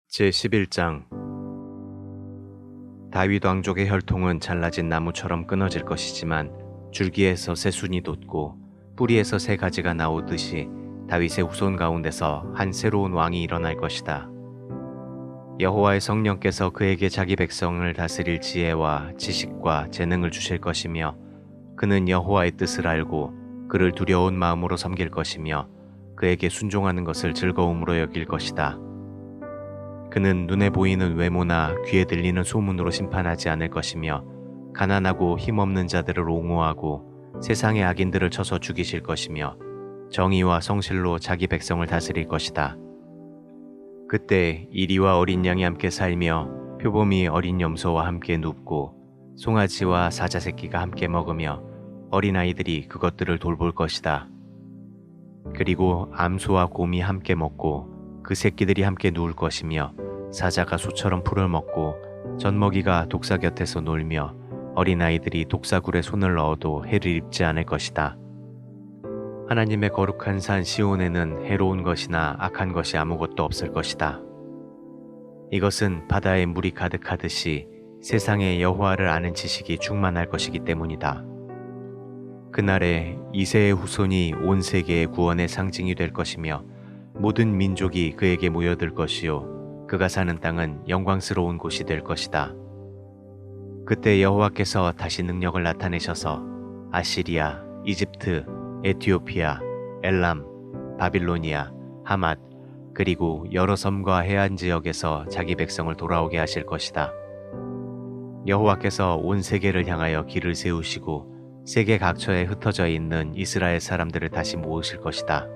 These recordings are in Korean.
제11장 다윗 왕족의 혈통은 잘라진 나무처럼 끊어질 것이지만 줄기에서 새순이 돋고 뿌리에서 새 가지가 나오듯이 다윗의 후손 가운데서 한 새로운 왕이 일어날 것이다. 여호와의 성령께서 그에게 자기 백성을 다스릴 지혜와 지식과 재능을 주실 것이며 그는 여호와의 뜻을 알고 그를 두려운 마음으로 섬길 것이며 그에게 순종하는 것을 즐거움으로 여길 것이다. 그는 눈에 보이는 외모나 귀에 들리는 소문으로 심판하지 않을 것이며 가난하고 힘없는 자들을 옹호하고 세상의 악인들을 쳐서 죽이실 것이며 정의와 성실로 자기 백성을 다스릴 것이다. 그때 이리와 어린 양이 함께 살며 표범이 어린 염소와 함께 눕고 송아지와 사자 새끼가 함께 먹으며 어린아이들이 그것들을 돌볼 것이다. 그리고 암소와 곰이 함께 먹고 그 새끼들이 함께 누울 것이며 사자가 소처럼 풀을 먹고 젖먹이가 독사 곁에서 놀며 어린아이들이 독사굴에 손을 넣어도 해를 입지 않을 것이다. 하나님의 거룩한 산 시온에는 해로운 것이나 악한 것이 아무것도 없을 것이다. 이것은 바다에 물이 가득하듯이 세상에 여호와를 아는 지식이 충만할 것이기 때문이다. 그날에 이새의 후손이 온 세계의 구원의 상징이 될 것이며 모든 민족이 그에게 모여들 것이요 그가 사는 땅은 영광스러운 곳이 될 것이다. 그때 여호와께서 다시 능력을 나타내셔서 아시리아, 이집트, 에티오피아, 엘람, 바빌로니아, 하맛 그리고 여러 섬과 해안 지역에서 자기 백성을 돌아오게 하실 것이다. 여호와께서 온 세계를 향하여 길을 세우시고 세계 각처에 흩어져 있는 이스라엘 사람들을 다시 모으실 것이다.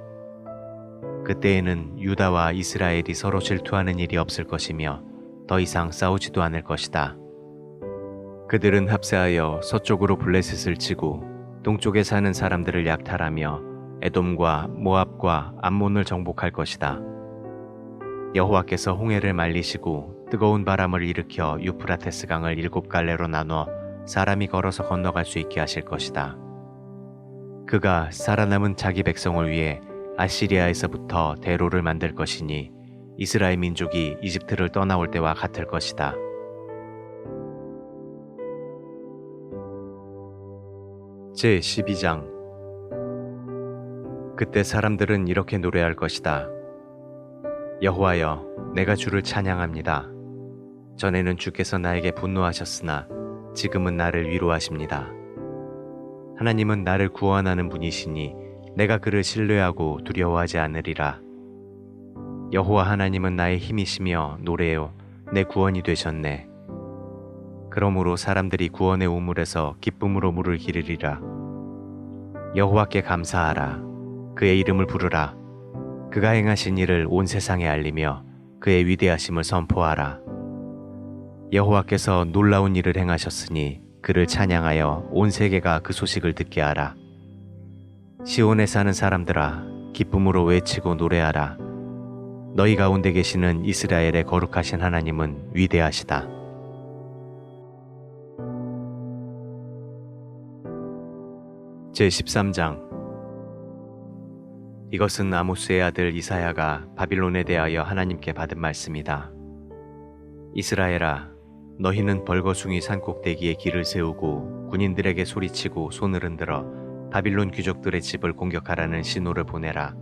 그때에는 유다와 이스라엘이 서로 질투하는 일이 없을 것이며 더 이상 싸우지도 않을 것이다. 그들은 합세하여 서쪽으로 블레셋을 치고 동쪽에 사는 사람들을 약탈하며 에돔과 모압과 암몬을 정복할 것이다. 여호와께서 홍해를 말리시고 뜨거운 바람을 일으켜 유프라테스 강을 7갈래로 나눠 사람이 걸어서 건너갈 수 있게 하실 것이다. 그가 살아남은 자기 백성을 위해 아시리아에서부터 대로를 만들 것이니 이스라엘 민족이 이집트를 떠나올 때와 같을 것이다. 제12장 그때 사람들은 이렇게 노래할 것이다. 여호와여, 내가 주를 찬양합니다. 전에는 주께서 나에게 분노하셨으나 지금은 나를 위로하십니다. 하나님은 나를 구원하는 분이시니 내가 그를 신뢰하고 두려워하지 않으리라. 여호와 하나님은 나의 힘이시며 노래요 내 구원이 되셨네. 그러므로 사람들이 구원의 우물에서 기쁨으로 물을 기르리라. 여호와께 감사하라. 그의 이름을 부르라. 그가 행하신 일을 온 세상에 알리며 그의 위대하심을 선포하라. 여호와께서 놀라운 일을 행하셨으니 그를 찬양하여 온 세계가 그 소식을 듣게 하라. 시온에 사는 사람들아, 기쁨으로 외치고 노래하라. 너희 가운데 계시는 이스라엘의 거룩하신 하나님은 위대하시다. 제13장 이것은 아모스의 아들 이사야가 바빌론에 대하여 하나님께 받은 말씀이다. 이스라엘아, 너희는 벌거숭이 산꼭대기에 길을 세우고 군인들에게 소리치고 손을 흔들어 바빌론 귀족들의 집을 공격하라는 신호를 보내라.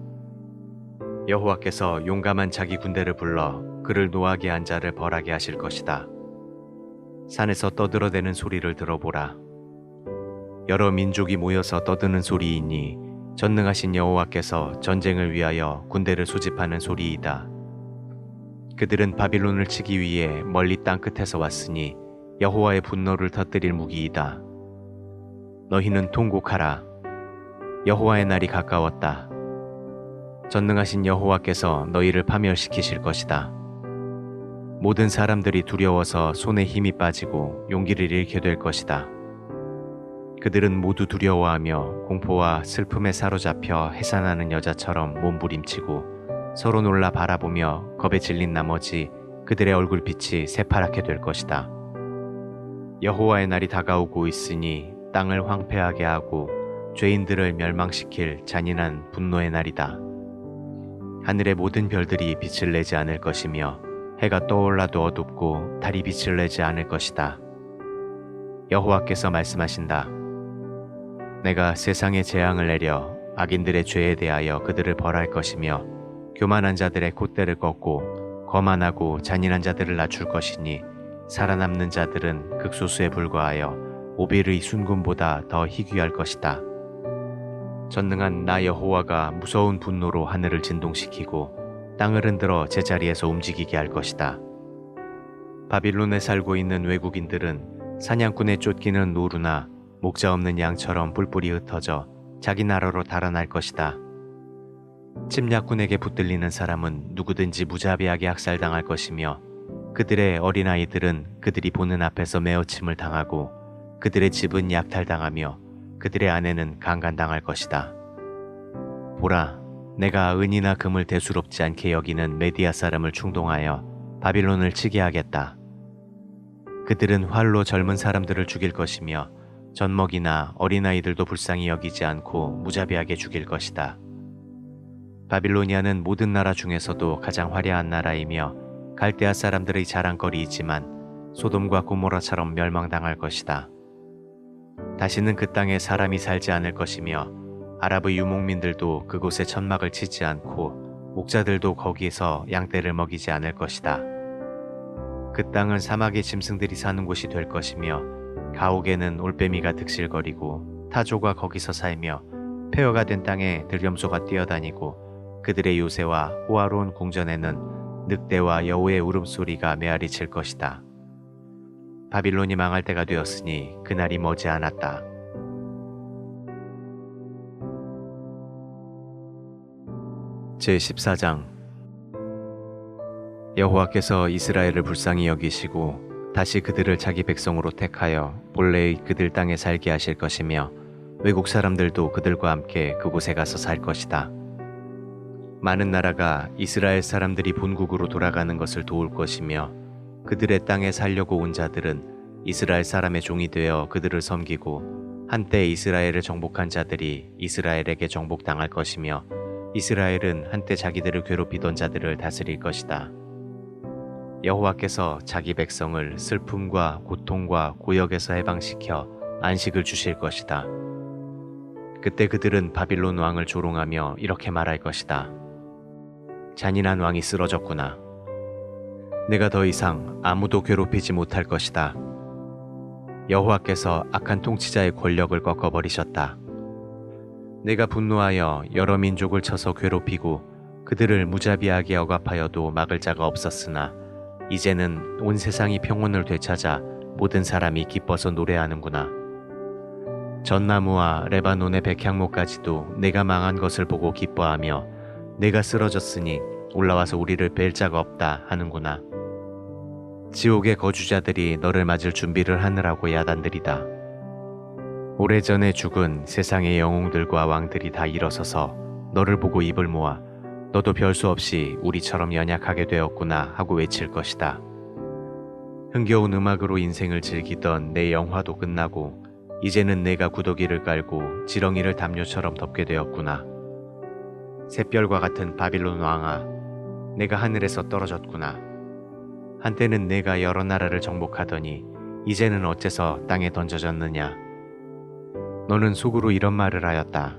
여호와께서 용감한 자기 군대를 불러 그를 노하게 한 자를 벌하게 하실 것이다. 산에서 떠들어대는 소리를 들어보라. 여러 민족이 모여서 떠드는 소리이니 전능하신 여호와께서 전쟁을 위하여 군대를 소집하는 소리이다. 그들은 바빌론을 치기 위해 멀리 땅끝에서 왔으니 여호와의 분노를 터뜨릴 무기이다. 너희는 통곡하라. 여호와의 날이 가까웠다. 전능하신 여호와께서 너희를 파멸시키실 것이다. 모든 사람들이 두려워서 손에 힘이 빠지고 용기를 잃게 될 것이다. 그들은 모두 두려워하며 공포와 슬픔에 사로잡혀 해산하는 여자처럼 몸부림치고 서로 놀라 바라보며 겁에 질린 나머지 그들의 얼굴빛이 새파랗게 될 것이다. 여호와의 날이 다가오고 있으니 땅을 황폐하게 하고 죄인들을 멸망시킬 잔인한 분노의 날이다. 하늘의 모든 별들이 빛을 내지 않을 것이며 해가 떠올라도 어둡고 달이 빛을 내지 않을 것이다. 여호와께서 말씀하신다. 내가 세상에 재앙을 내려 악인들의 죄에 대하여 그들을 벌할 것이며 교만한 자들의 콧대를 꺾고 거만하고 잔인한 자들을 낮출 것이니 살아남는 자들은 극소수에 불과하여 오빌의 순금보다 더 희귀할 것이다. 전능한 나 여호와가 무서운 분노로 하늘을 진동시키고 땅을 흔들어 제자리에서 움직이게 할 것이다. 바빌론에 살고 있는 외국인들은 사냥꾼에 쫓기는 노루나 목자 없는 양처럼 뿔뿔이 흩어져 자기 나라로 달아날 것이다. 침략군에게 붙들리는 사람은 누구든지 무자비하게 학살당할 것이며 그들의 어린아이들은 그들이 보는 앞에서 메어침을 당하고 그들의 집은 약탈당하며 그들의 아내는 강간당할 것이다. 보라, 내가 은이나 금을 대수롭지 않게 여기는 메디아 사람을 충동하여 바빌론을 치게 하겠다. 그들은 활로 젊은 사람들을 죽일 것이며 젖먹이나 어린아이들도 불쌍히 여기지 않고 무자비하게 죽일 것이다. 바빌로니아는 모든 나라 중에서도 가장 화려한 나라이며 갈대아 사람들의 자랑거리이지만 소돔과 고모라처럼 멸망당할 것이다. 다시는 그 땅에 사람이 살지 않을 것이며 아랍의 유목민들도 그곳에 천막을 치지 않고 목자들도 거기에서 양떼를 먹이지 않을 것이다. 그 땅은 사막의 짐승들이 사는 곳이 될 것이며 가옥에는 올빼미가 득실거리고 타조가 거기서 살며 폐허가 된 땅에 들염소가 뛰어다니고 그들의 요새와 호화로운 궁전에는 늑대와 여우의 울음소리가 메아리칠 것이다. 바빌론이 망할 때가 되었으니 그날이 머지않았다. 제14장 여호와께서 이스라엘을 불쌍히 여기시고 다시 그들을 자기 백성으로 택하여 본래의 그들 땅에 살게 하실 것이며 외국 사람들도 그들과 함께 그곳에 가서 살 것이다. 많은 나라가 이스라엘 사람들이 본국으로 돌아가는 것을 도울 것이며 그들의 땅에 살려고 온 자들은 이스라엘 사람의 종이 되어 그들을 섬기고 한때 이스라엘을 정복한 자들이 이스라엘에게 정복당할 것이며 이스라엘은 한때 자기들을 괴롭히던 자들을 다스릴 것이다. 여호와께서 자기 백성을 슬픔과 고통과 고역에서 해방시켜 안식을 주실 것이다. 그때 그들은 바빌론 왕을 조롱하며 이렇게 말할 것이다. 잔인한 왕이 쓰러졌구나. 내가 더 이상 아무도 괴롭히지 못할 것이다. 여호와께서 악한 통치자의 권력을 꺾어버리셨다. 내가 분노하여 여러 민족을 쳐서 괴롭히고 그들을 무자비하게 억압하여도 막을 자가 없었으나 이제는 온 세상이 평온을 되찾아 모든 사람이 기뻐서 노래하는구나. 전나무와 레바논의 백향목까지도 내가 망한 것을 보고 기뻐하며 내가 쓰러졌으니 올라와서 우리를 뵐 자가 없다 하는구나. 지옥의 거주자들이 너를 맞을 준비를 하느라고 야단들이다. 오래전에 죽은 세상의 영웅들과 왕들이 다 일어서서 너를 보고 입을 모아 너도 별 수 없이 우리처럼 연약하게 되었구나 하고 외칠 것이다. 흥겨운 음악으로 인생을 즐기던 내 영화도 끝나고 이제는 내가 구더기를 깔고 지렁이를 담요처럼 덮게 되었구나. 샛별과 같은 바빌론 왕아, 내가 하늘에서 떨어졌구나. 한때는 내가 여러 나라를 정복하더니 이제는 어째서 땅에 던져졌느냐. 너는 속으로 이런 말을 하였다.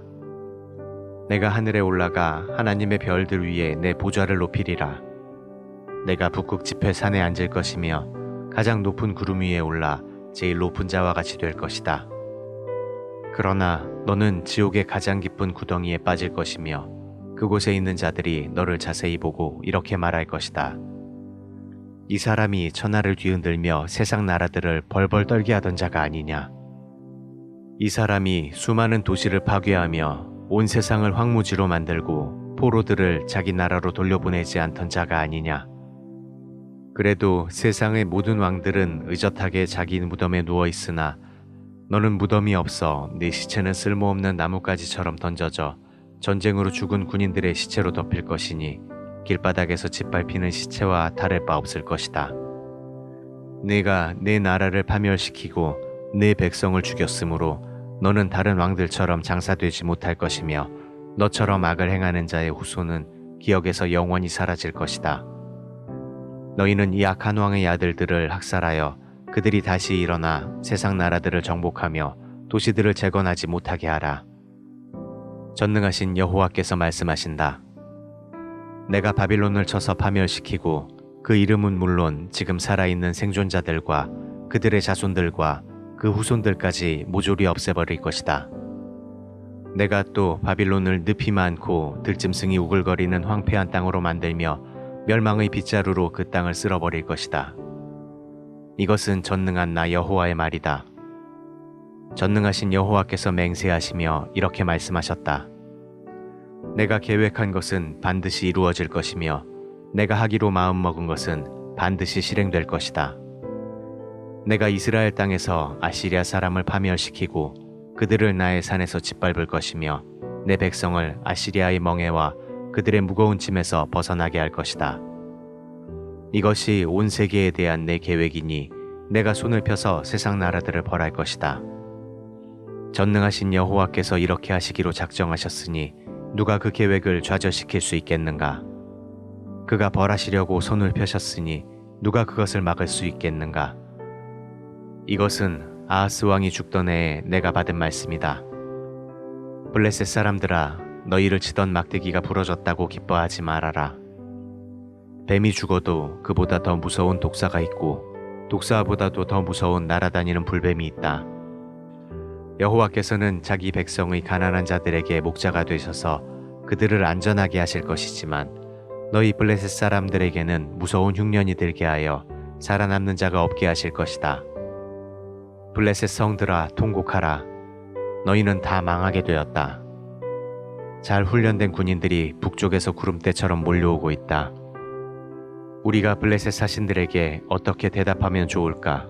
내가 하늘에 올라가 하나님의 별들 위에 내 보좌를 높이리라. 내가 북극 지폐 산에 앉을 것이며 가장 높은 구름 위에 올라 제일 높은 자와 같이 될 것이다. 그러나 너는 지옥의 가장 깊은 구덩이에 빠질 것이며 그곳에 있는 자들이 너를 자세히 보고 이렇게 말할 것이다. 이 사람이 천하를 뒤흔들며 세상 나라들을 벌벌 떨게 하던 자가 아니냐. 이 사람이 수많은 도시를 파괴하며 온 세상을 황무지로 만들고 포로들을 자기 나라로 돌려보내지 않던 자가 아니냐. 그래도 세상의 모든 왕들은 의젓하게 자기 무덤에 누워있으나 너는 무덤이 없어 네 시체는 쓸모없는 나뭇가지처럼 던져져 전쟁으로 죽은 군인들의 시체로 덮일 것이니 길바닥에서 짓밟히는 시체와 다를 바 없을 것이다. 내가 내 나라를 파멸시키고 내 백성을 죽였으므로 너는 다른 왕들처럼 장사되지 못할 것이며 너처럼 악을 행하는 자의 후손은 기억에서 영원히 사라질 것이다. 너희는 이 악한 왕의 아들들을 학살하여 그들이 다시 일어나 세상 나라들을 정복하며 도시들을 재건하지 못하게 하라. 전능하신 여호와께서 말씀하신다. 내가 바빌론을 쳐서 파멸시키고 그 이름은 물론 지금 살아있는 생존자들과 그들의 자손들과 그 후손들까지 모조리 없애버릴 것이다. 내가 또 바빌론을 늪이 많고 들짐승이 우글거리는 황폐한 땅으로 만들며 멸망의 빗자루로 그 땅을 쓸어버릴 것이다. 이것은 전능한 나 여호와의 말이다. 전능하신 여호와께서 맹세하시며 이렇게 말씀하셨다. 내가 계획한 것은 반드시 이루어질 것이며 내가 하기로 마음먹은 것은 반드시 실행될 것이다. 내가 이스라엘 땅에서 아시리아 사람을 파멸시키고 그들을 나의 산에서 짓밟을 것이며 내 백성을 아시리아의 멍에와 그들의 무거운 짐에서 벗어나게 할 것이다. 이것이 온 세계에 대한 내 계획이니 내가 손을 펴서 세상 나라들을 벌할 것이다. 전능하신 여호와께서 이렇게 하시기로 작정하셨으니 누가 그 계획을 좌절시킬 수 있겠는가? 그가 벌하시려고 손을 펴셨으니 누가 그것을 막을 수 있겠는가? 이것은 아하스 왕이 죽던 해에 내가 받은 말씀이다. 블레셋 사람들아, 너희를 치던 막대기가 부러졌다고 기뻐하지 말아라. 뱀이 죽어도 그보다 더 무서운 독사가 있고 독사보다도 더 무서운 날아다니는 불뱀이 있다. 여호와께서는 자기 백성의 가난한 자들에게 목자가 되셔서 그들을 안전하게 하실 것이지만 너희 블레셋 사람들에게는 무서운 흉년이 들게 하여 살아남는 자가 없게 하실 것이다. 블레셋 성들아, 통곡하라. 너희는 다 망하게 되었다. 잘 훈련된 군인들이 북쪽에서 구름대처럼 몰려오고 있다. 우리가 블레셋 사신들에게 어떻게 대답하면 좋을까?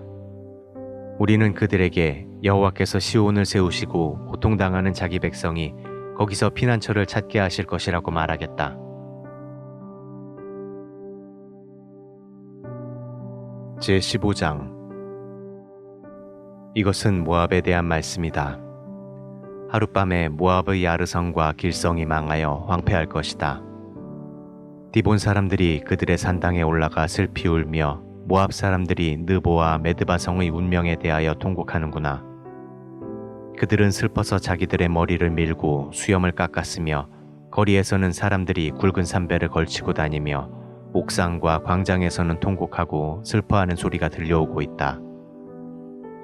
우리는 그들에게 여호와께서 시온을 세우시고 고통당하는 자기 백성이 거기서 피난처를 찾게 하실 것이라고 말하겠다. 제15장. 이것은 모압에 대한 말씀이다. 하룻밤에 모압의 야르성과 길성이 망하여 황폐할 것이다. 디본 사람들이 그들의 산당에 올라가 슬피 울며 모압 사람들이 느보와 메드바 성의 운명에 대하여 통곡하는구나. 그들은 슬퍼서 자기들의 머리를 밀고 수염을 깎았으며 거리에서는 사람들이 굵은 삼배를 걸치고 다니며 옥상과 광장에서는 통곡하고 슬퍼하는 소리가 들려오고 있다.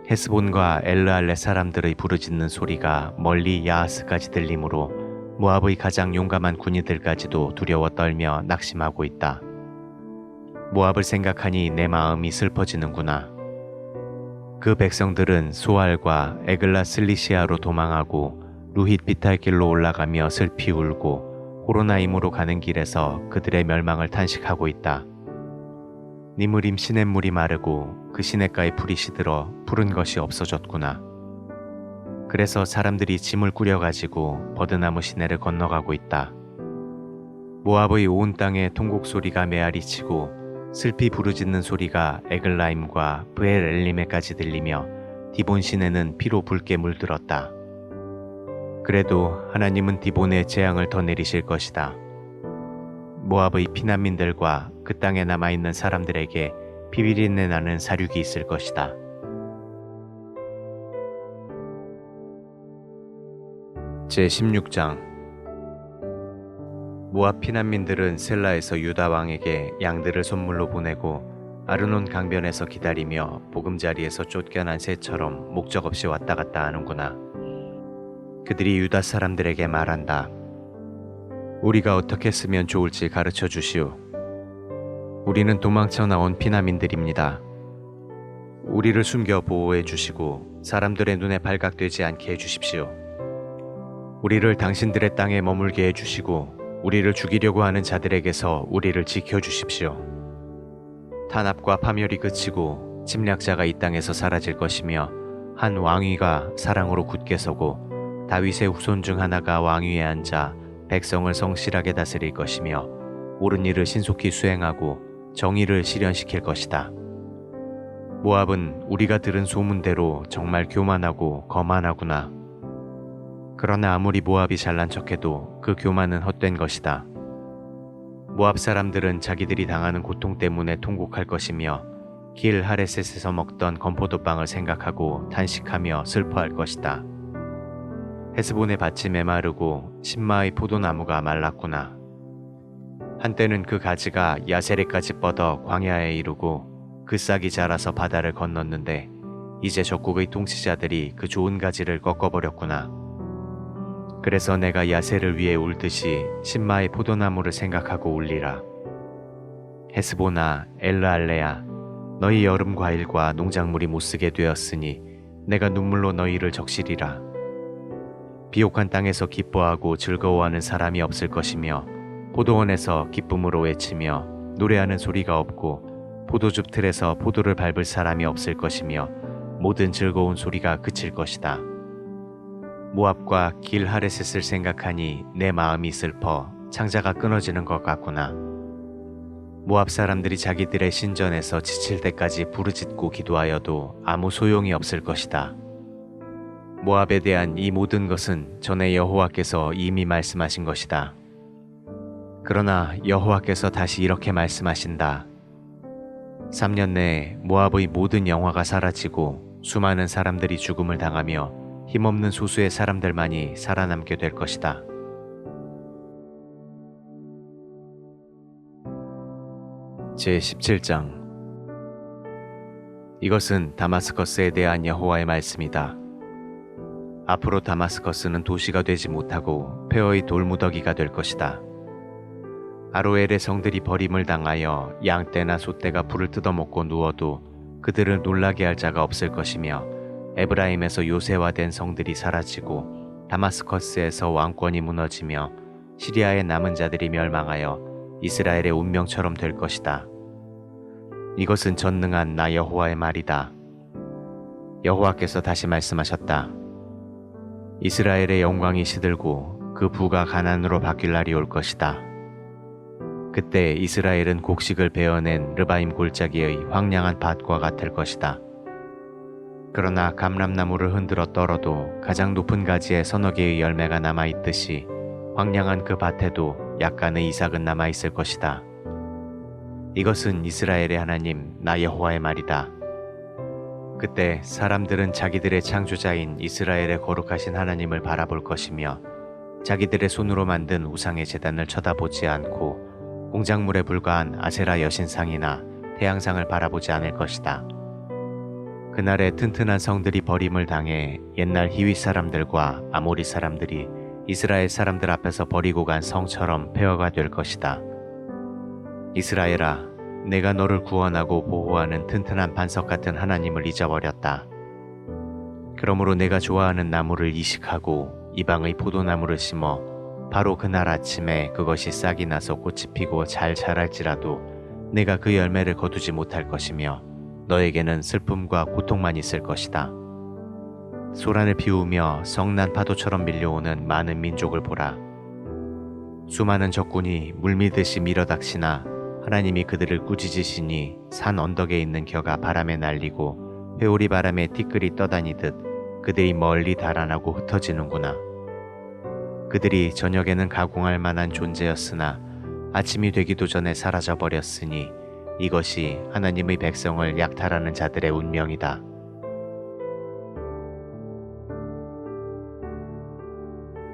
헤스본과 엘르알레 사람들의 부르짖는 소리가 멀리 야하스까지 들리므로 모압의 가장 용감한 군인들까지도 두려워 떨며 낙심하고 있다. 모압을 생각하니 내 마음이 슬퍼지는구나. 그 백성들은 소알과 에글라 슬리시아로 도망하고 루힛 비탈길로 올라가며 슬피 울고 호로나임으로 가는 길에서 그들의 멸망을 탄식하고 있다. 니므림 시냇물이 마르고 그 시냇가에 풀이 시들어 푸른 것이 없어졌구나. 그래서 사람들이 짐을 꾸려가지고 버드나무 시내를 건너가고 있다. 모압의 온 땅에 통곡 소리가 메아리치고 슬피 부르짖는 소리가 에글라임과 브엘엘림에까지 들리며 디본 시내는 피로 붉게 물들었다. 그래도 하나님은 디본에 재앙을 더 내리실 것이다. 모압의 피난민들과 그 땅에 남아있는 사람들에게 비비린내 나는 사륙이 있을 것이다. 제16장. 모압 피난민들은 셀라에서 유다 왕에게 양들을 선물로 보내고 아르논 강변에서 기다리며 보금자리에서 쫓겨난 새처럼 목적 없이 왔다 갔다 하는구나. 그들이 유다 사람들에게 말한다. 우리가 어떻게 쓰면 좋을지 가르쳐 주시오. 우리는 도망쳐 나온 피난민들입니다. 우리를 숨겨 보호해 주시고 사람들의 눈에 발각되지 않게 해 주십시오. 우리를 당신들의 땅에 머물게 해 주시고 우리를 죽이려고 하는 자들에게서 우리를 지켜 주십시오. 탄압과 파멸이 그치고 침략자가 이 땅에서 사라질 것이며 한 왕위가 사랑으로 굳게 서고 다윗의 후손 중 하나가 왕위에 앉아 백성을 성실하게 다스릴 것이며 옳은 일을 신속히 수행하고 정의를 실현시킬 것이다. 모압은 우리가 들은 소문대로 정말 교만하고 거만하구나. 그러나 아무리 모압이 잘난 척해도 그 교만은 헛된 것이다. 모압 사람들은 자기들이 당하는 고통 때문에 통곡할 것이며 길 하레셋에서 먹던 건포도빵을 생각하고 탄식하며 슬퍼할 것이다. 헤스본의 밭이 메마르고 신마의 포도나무가 말랐구나. 한때는 그 가지가 야세레까지 뻗어 광야에 이르고 그 싹이 자라서 바다를 건넜는데 이제 적국의 통치자들이 그 좋은 가지를 꺾어버렸구나. 그래서 내가 야세를 위해 울듯이 신마의 포도나무를 생각하고 울리라. 헤스보나 엘르알레야, 너희 여름 과일과 농작물이 못쓰게 되었으니 내가 눈물로 너희를 적시리라. 비옥한 땅에서 기뻐하고 즐거워하는 사람이 없을 것이며 포도원에서 기쁨으로 외치며 노래하는 소리가 없고 포도즙 틀에서 포도를 밟을 사람이 없을 것이며 모든 즐거운 소리가 그칠 것이다. 모압과 길 하레셋을 생각하니 내 마음이 슬퍼 창자가 끊어지는 것 같구나. 모압 사람들이 자기들의 신전에서 지칠 때까지 부르짖고 기도하여도 아무 소용이 없을 것이다. 모압에 대한 이 모든 것은 전에 여호와께서 이미 말씀하신 것이다. 그러나 여호와께서 다시 이렇게 말씀하신다. 3년 내에 모압의 모든 영화가 사라지고 수많은 사람들이 죽음을 당하며 힘없는 소수의 사람들만이 살아남게 될 것이다. 제17장. 이것은 다마스커스에 대한 여호와의 말씀이다. 앞으로 다마스커스는 도시가 되지 못하고 폐허의 돌무더기가 될 것이다. 아로엘의 성들이 버림을 당하여 양떼나 소떼가 불을 뜯어먹고 누워도 그들을 놀라게 할 자가 없을 것이며 에브라임에서 요새화된 성들이 사라지고 다마스커스에서 왕권이 무너지며 시리아의 남은 자들이 멸망하여 이스라엘의 운명처럼 될 것이다. 이것은 전능한 나 여호와의 말이다. 여호와께서 다시 말씀하셨다. 이스라엘의 영광이 시들고 그 부가 가난으로 바뀔 날이 올 것이다. 그때 이스라엘은 곡식을 베어낸 르바임 골짜기의 황량한 밭과 같을 것이다. 그러나 감람나무를 흔들어 떨어도 가장 높은 가지에 서너 개의 열매가 남아있듯이 황량한 그 밭에도 약간의 이삭은 남아있을 것이다. 이것은 이스라엘의 하나님 나 여호와의 말이다. 그때 사람들은 자기들의 창조자인 이스라엘의 거룩하신 하나님을 바라볼 것이며 자기들의 손으로 만든 우상의 제단을 쳐다보지 않고 공작물에 불과한 아세라 여신상이나 태양상을 바라보지 않을 것이다. 그날에 튼튼한 성들이 버림을 당해 옛날 히윗 사람들과 아모리 사람들이 이스라엘 사람들 앞에서 버리고 간 성처럼 폐허가 될 것이다. 이스라엘아, 내가 너를 구원하고 보호하는 튼튼한 반석 같은 하나님을 잊어버렸다. 그러므로 내가 좋아하는 나무를 이식하고 이방의 포도나무를 심어 바로 그날 아침에 그것이 싹이 나서 꽃이 피고 잘 자랄지라도 내가 그 열매를 거두지 못할 것이며 너에게는 슬픔과 고통만 있을 것이다. 소란을 피우며 성난 파도처럼 밀려오는 많은 민족을 보라. 수많은 적군이 물밀듯이 밀어닥치나 하나님이 그들을 꾸짖으시니 산 언덕에 있는 겨가 바람에 날리고 회오리 바람에 티끌이 떠다니듯 그들이 멀리 달아나고 흩어지는구나. 그들이 저녁에는 가공할 만한 존재였으나 아침이 되기도 전에 사라져버렸으니 이것이 하나님의 백성을 약탈하는 자들의 운명이다.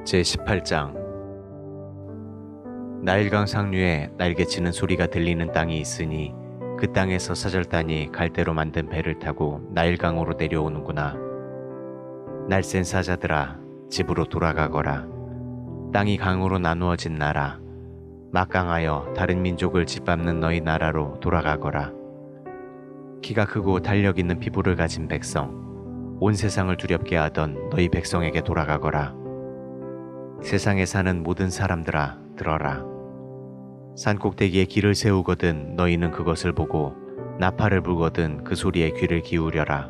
제18장. 나일강 상류에 날개치는 소리가 들리는 땅이 있으니 그 땅에서 사절단이 갈대로 만든 배를 타고 나일강으로 내려오는구나. 날쌘 사자들아, 집으로 돌아가거라. 땅이 강으로 나누어진 나라, 막강하여 다른 민족을 짓밟는 너희 나라로 돌아가거라. 키가 크고 달력 있는 피부를 가진 백성, 온 세상을 두렵게 하던 너희 백성에게 돌아가거라. 세상에 사는 모든 사람들아, 들어라. 산꼭대기에 길을 세우거든 너희는 그것을 보고 나팔을 불거든 그 소리에 귀를 기울여라.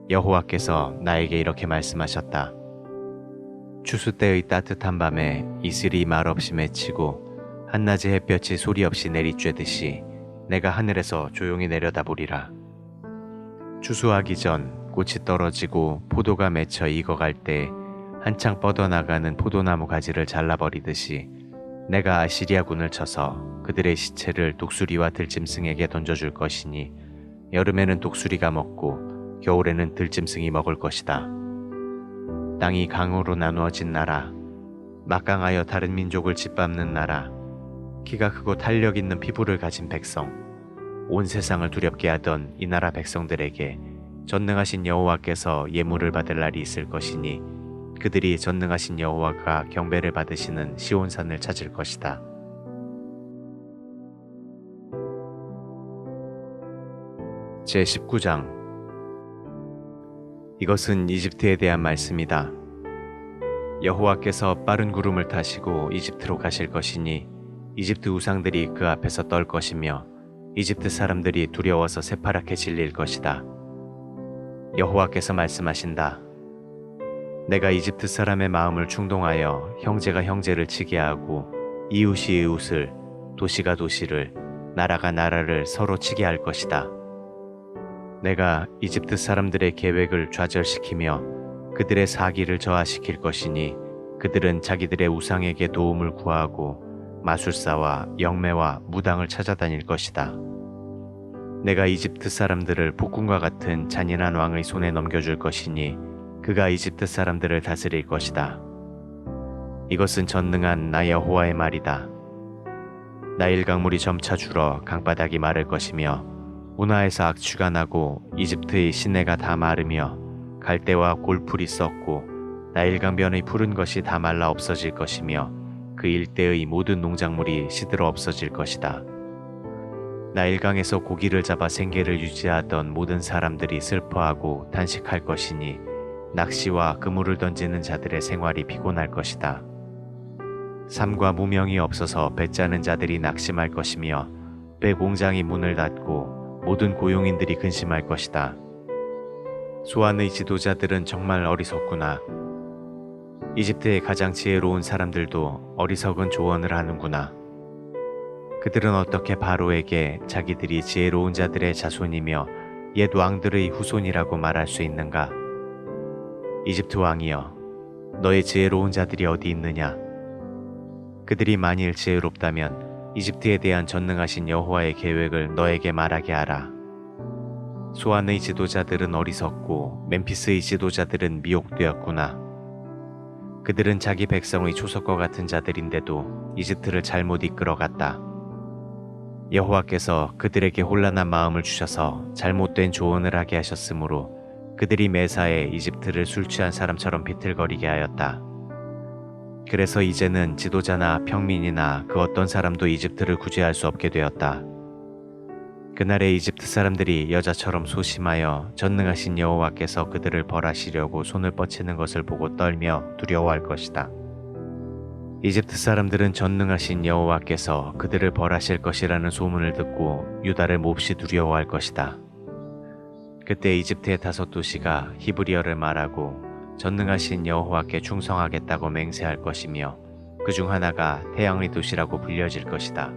여호와께서 나에게 이렇게 말씀하셨다. 추수 때의 따뜻한 밤에 이슬이 말없이 맺히고 한낮의 햇볕이 소리 없이 내리쬐듯이 내가 하늘에서 조용히 내려다보리라. 추수하기 전 꽃이 떨어지고 포도가 맺혀 익어갈 때 한창 뻗어나가는 포도나무 가지를 잘라버리듯이 내가 아시리아군을 쳐서 그들의 시체를 독수리와 들짐승에게 던져줄 것이니 여름에는 독수리가 먹고 겨울에는 들짐승이 먹을 것이다. 땅이 강으로 나누어진 나라, 막강하여 다른 민족을 짓밟는 나라, 키가 크고 탄력 있는 피부를 가진 백성, 온 세상을 두렵게 하던 이 나라 백성들에게 전능하신 여호와께서 예물을 받을 날이 있을 것이니 그들이 전능하신 여호와가 경배를 받으시는 시온산을 찾을 것이다. 제19장. 이것은 이집트에 대한 말씀이다. 여호와께서 빠른 구름을 타시고 이집트로 가실 것이니 이집트 우상들이 그 앞에서 떨 것이며 이집트 사람들이 두려워서 새파랗게 질릴 것이다. 여호와께서 말씀하신다. 내가 이집트 사람의 마음을 충동하여 형제가 형제를 치게 하고 이웃이 이웃을, 도시가 도시를, 나라가 나라를 서로 치게 할 것이다. 내가 이집트 사람들의 계획을 좌절시키며 그들의 사기를 저하시킬 것이니 그들은 자기들의 우상에게 도움을 구하고 마술사와 영매와 무당을 찾아다닐 것이다. 내가 이집트 사람들을 폭군과 같은 잔인한 왕의 손에 넘겨줄 것이니 그가 이집트 사람들을 다스릴 것이다. 이것은 전능한 나 여호와의 말이다. 나일 강물이 점차 줄어 강바닥이 마를 것이며 운하에서 악취가 나고 이집트의 시내가 다 마르며 갈대와 골풀이 썩고 나일강변의 푸른 것이 다 말라 없어질 것이며 그 일대의 모든 농작물이 시들어 없어질 것이다. 나일강에서 고기를 잡아 생계를 유지하던 모든 사람들이 슬퍼하고 단식할 것이니 낚시와 그물을 던지는 자들의 생활이 피곤할 것이다. 삶과 무명이 없어서 배 짜는 자들이 낙심할 것이며 배 공장이 문을 닫고 모든 고용인들이 근심할 것이다. 소안의 지도자들은 정말 어리석구나. 이집트의 가장 지혜로운 사람들도 어리석은 조언을 하는구나. 그들은 어떻게 바로에게 자기들이 지혜로운 자들의 자손이며 옛 왕들의 후손이라고 말할 수 있는가? 이집트 왕이여, 너의 지혜로운 자들이 어디 있느냐? 그들이 만일 지혜롭다면 이집트에 대한 전능하신 여호와의 계획을 너에게 말하게 하라. 소안의 지도자들은 어리석고 멤피스의 지도자들은 미혹되었구나. 그들은 자기 백성의 초석과 같은 자들인데도 이집트를 잘못 이끌어갔다. 여호와께서 그들에게 혼란한 마음을 주셔서 잘못된 조언을 하게 하셨으므로 그들이 매사에 이집트를 술 취한 사람처럼 비틀거리게 하였다. 그래서 이제는 지도자나 평민이나 그 어떤 사람도 이집트를 구제할 수 없게 되었다. 그날에 이집트 사람들이 여자처럼 소심하여 전능하신 여호와께서 그들을 벌하시려고 손을 뻗치는 것을 보고 떨며 두려워할 것이다. 이집트 사람들은 전능하신 여호와께서 그들을 벌하실 것이라는 소문을 듣고 유다를 몹시 두려워할 것이다. 그때 이집트의 5도시가 히브리어를 말하고 전능하신 여호와께 충성하겠다고 맹세할 것이며 그 중 하나가 태양의 도시라고 불려질 것이다.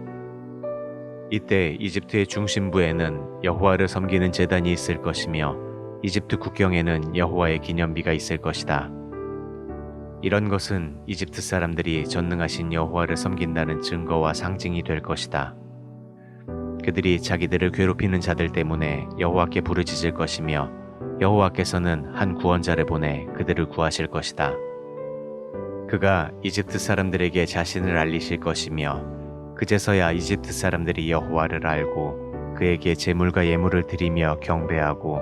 이때 이집트의 중심부에는 여호와를 섬기는 제단이 있을 것이며 이집트 국경에는 여호와의 기념비가 있을 것이다. 이런 것은 이집트 사람들이 전능하신 여호와를 섬긴다는 증거와 상징이 될 것이다. 그들이 자기들을 괴롭히는 자들 때문에 여호와께 부르짖을 것이며 여호와께서는 한 구원자를 보내 그들을 구하실 것이다. 그가 이집트 사람들에게 자신을 알리실 것이며 그제서야 이집트 사람들이 여호와를 알고 그에게 제물과 예물을 드리며 경배하고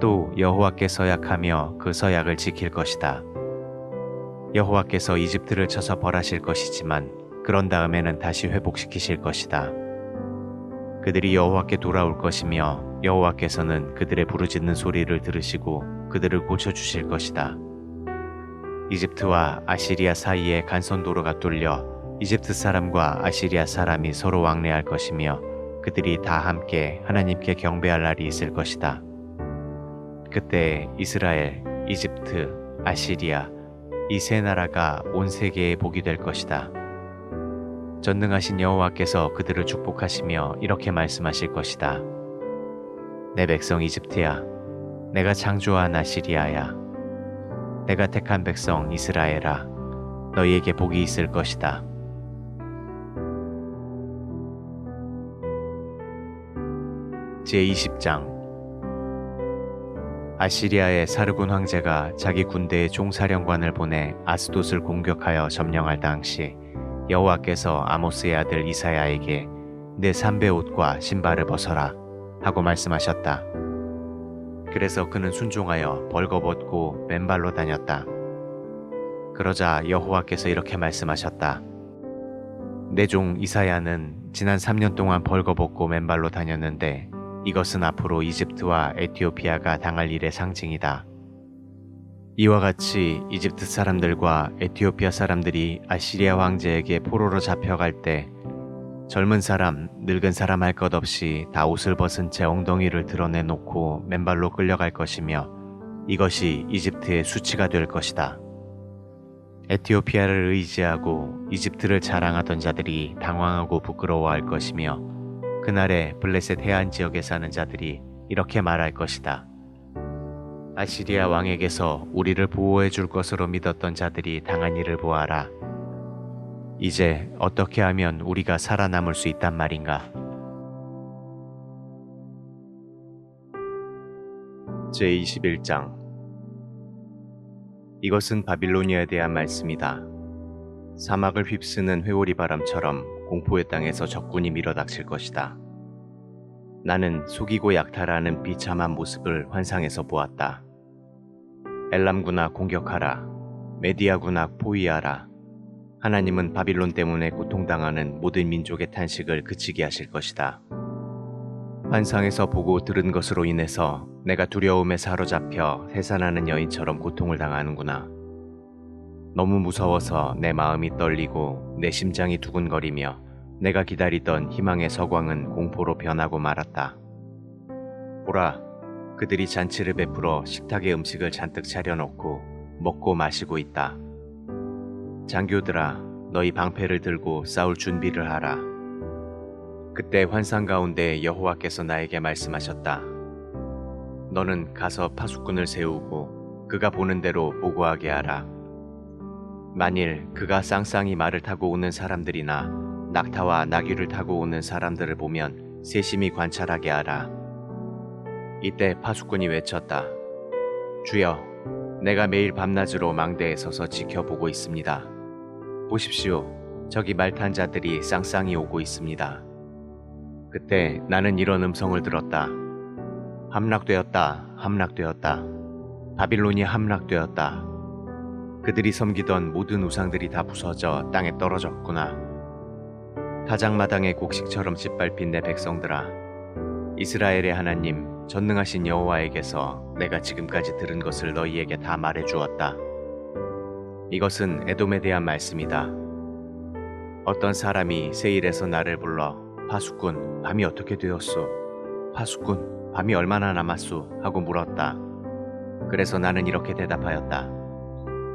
또 여호와께 서약하며 그 서약을 지킬 것이다. 여호와께서 이집트를 쳐서 벌하실 것이지만 그런 다음에는 다시 회복시키실 것이다. 그들이 여호와께 돌아올 것이며 여호와께서는 그들의 부르짖는 소리를 들으시고 그들을 고쳐주실 것이다. 이집트와 아시리아 사이에 간선도로가 뚫려 이집트 사람과 아시리아 사람이 서로 왕래할 것이며 그들이 다 함께 하나님께 경배할 날이 있을 것이다. 그때 이스라엘, 이집트, 아시리아 이 세 나라가 온 세계의 복이 될 것이다. 전능하신 여호와께서 그들을 축복하시며 이렇게 말씀하실 것이다. 내 백성 이집트야, 내가 창조한 아시리아야, 내가 택한 백성 이스라엘아, 너희에게 복이 있을 것이다. 제20장 아시리아의 사르곤 황제가 자기 군대의 총사령관을 보내 아스돗을 공격하여 점령할 당시 여호와께서 아모스의 아들 이사야에게 내 삼배 옷과 신발을 벗어라 하고 말씀하셨다. 그래서 그는 순종하여 벌거벗고 맨발로 다녔다. 그러자 여호와께서 이렇게 말씀하셨다. 내 종 이사야는 지난 3년 동안 벌거벗고 맨발로 다녔는데 이것은 앞으로 이집트와 에티오피아가 당할 일의 상징이다. 이와 같이 이집트 사람들과 에티오피아 사람들이 아시리아 황제에게 포로로 잡혀갈 때 젊은 사람, 늙은 사람 할 것 없이 다 옷을 벗은 채 엉덩이를 드러내놓고 맨발로 끌려갈 것이며 이것이 이집트의 수치가 될 것이다. 에티오피아를 의지하고 이집트를 자랑하던 자들이 당황하고 부끄러워할 것이며 그날에 블레셋 해안 지역에 사는 자들이 이렇게 말할 것이다. 아시리아 왕에게서 우리를 보호해 줄 것으로 믿었던 자들이 당한 일을 보아라. 이제 어떻게 하면 우리가 살아남을 수 있단 말인가? 제21장 이것은 바빌로니아에 대한 말씀이다. 사막을 휩쓰는 회오리 바람처럼 공포의 땅에서 적군이 밀어닥칠 것이다. 나는 속이고 약탈하는 비참한 모습을 환상에서 보았다. 엘람군아 공격하라. 메디아군아 포위하라. 하나님은 바빌론 때문에 고통당하는 모든 민족의 탄식을 그치게 하실 것이다. 환상에서 보고 들은 것으로 인해서 내가 두려움에 사로잡혀 해산하는 여인처럼 고통을 당하는구나. 너무 무서워서 내 마음이 떨리고 내 심장이 두근거리며 내가 기다리던 희망의 서광은 공포로 변하고 말았다. 보라, 그들이 잔치를 베풀어 식탁에 음식을 잔뜩 차려놓고 먹고 마시고 있다. 장교들아, 너희 방패를 들고 싸울 준비를 하라. 그때 환상 가운데 여호와께서 나에게 말씀하셨다. 너는 가서 파수꾼을 세우고 그가 보는 대로 보고하게 하라. 만일 그가 쌍쌍이 말을 타고 오는 사람들이나 낙타와 나귀를 타고 오는 사람들을 보면 세심히 관찰하게 하라. 이때 파수꾼이 외쳤다. 주여, 내가 매일 밤낮으로 망대에 서서 지켜보고 있습니다. 보십시오, 저기 말 탄 자들이 쌍쌍이 오고 있습니다. 그때 나는 이런 음성을 들었다. 함락되었다, 함락되었다. 바빌론이 함락되었다. 그들이 섬기던 모든 우상들이 다 부서져 땅에 떨어졌구나. 타작마당의 곡식처럼 짓밟힌 내 백성들아, 이스라엘의 하나님 전능하신 여호와에게서 내가 지금까지 들은 것을 너희에게 다 말해주었다. 이것은 에돔에 대한 말씀이다. 어떤 사람이 세일에서 나를 불러 파수꾼, 밤이 어떻게 되었소? 파수꾼, 밤이 얼마나 남았소? 하고 물었다. 그래서 나는 이렇게 대답하였다.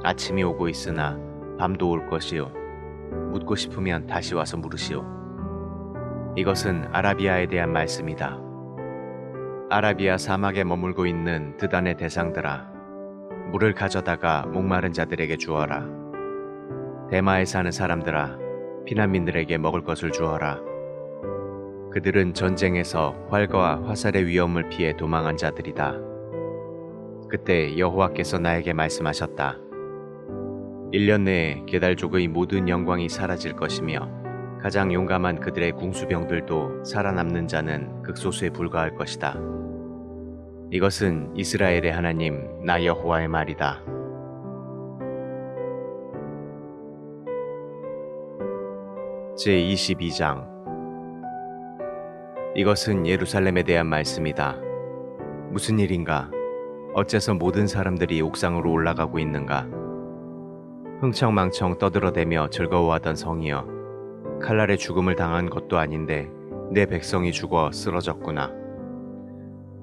아침이 오고 있으나 밤도 올 것이요. 묻고 싶으면 다시 와서 물으시오. 이것은 아라비아에 대한 말씀이다. 아라비아 사막에 머물고 있는 드단의 대상들아, 물을 가져다가 목마른 자들에게 주어라. 대마에 사는 사람들아, 피난민들에게 먹을 것을 주어라. 그들은 전쟁에서 활과 화살의 위험을 피해 도망한 자들이다. 그때 여호와께서 나에게 말씀하셨다. 1년 내에 게달족의 모든 영광이 사라질 것이며 가장 용감한 그들의 궁수병들도 살아남는 자는 극소수에 불과할 것이다. 이것은 이스라엘의 하나님 나 여호와의 말이다. 제22장 이것은 예루살렘에 대한 말씀이다. 무슨 일인가? 어째서 모든 사람들이 옥상으로 올라가고 있는가? 흥청망청 떠들어대며 즐거워하던 성이여, 칼날의 죽음을 당한 것도 아닌데 내 백성이 죽어 쓰러졌구나.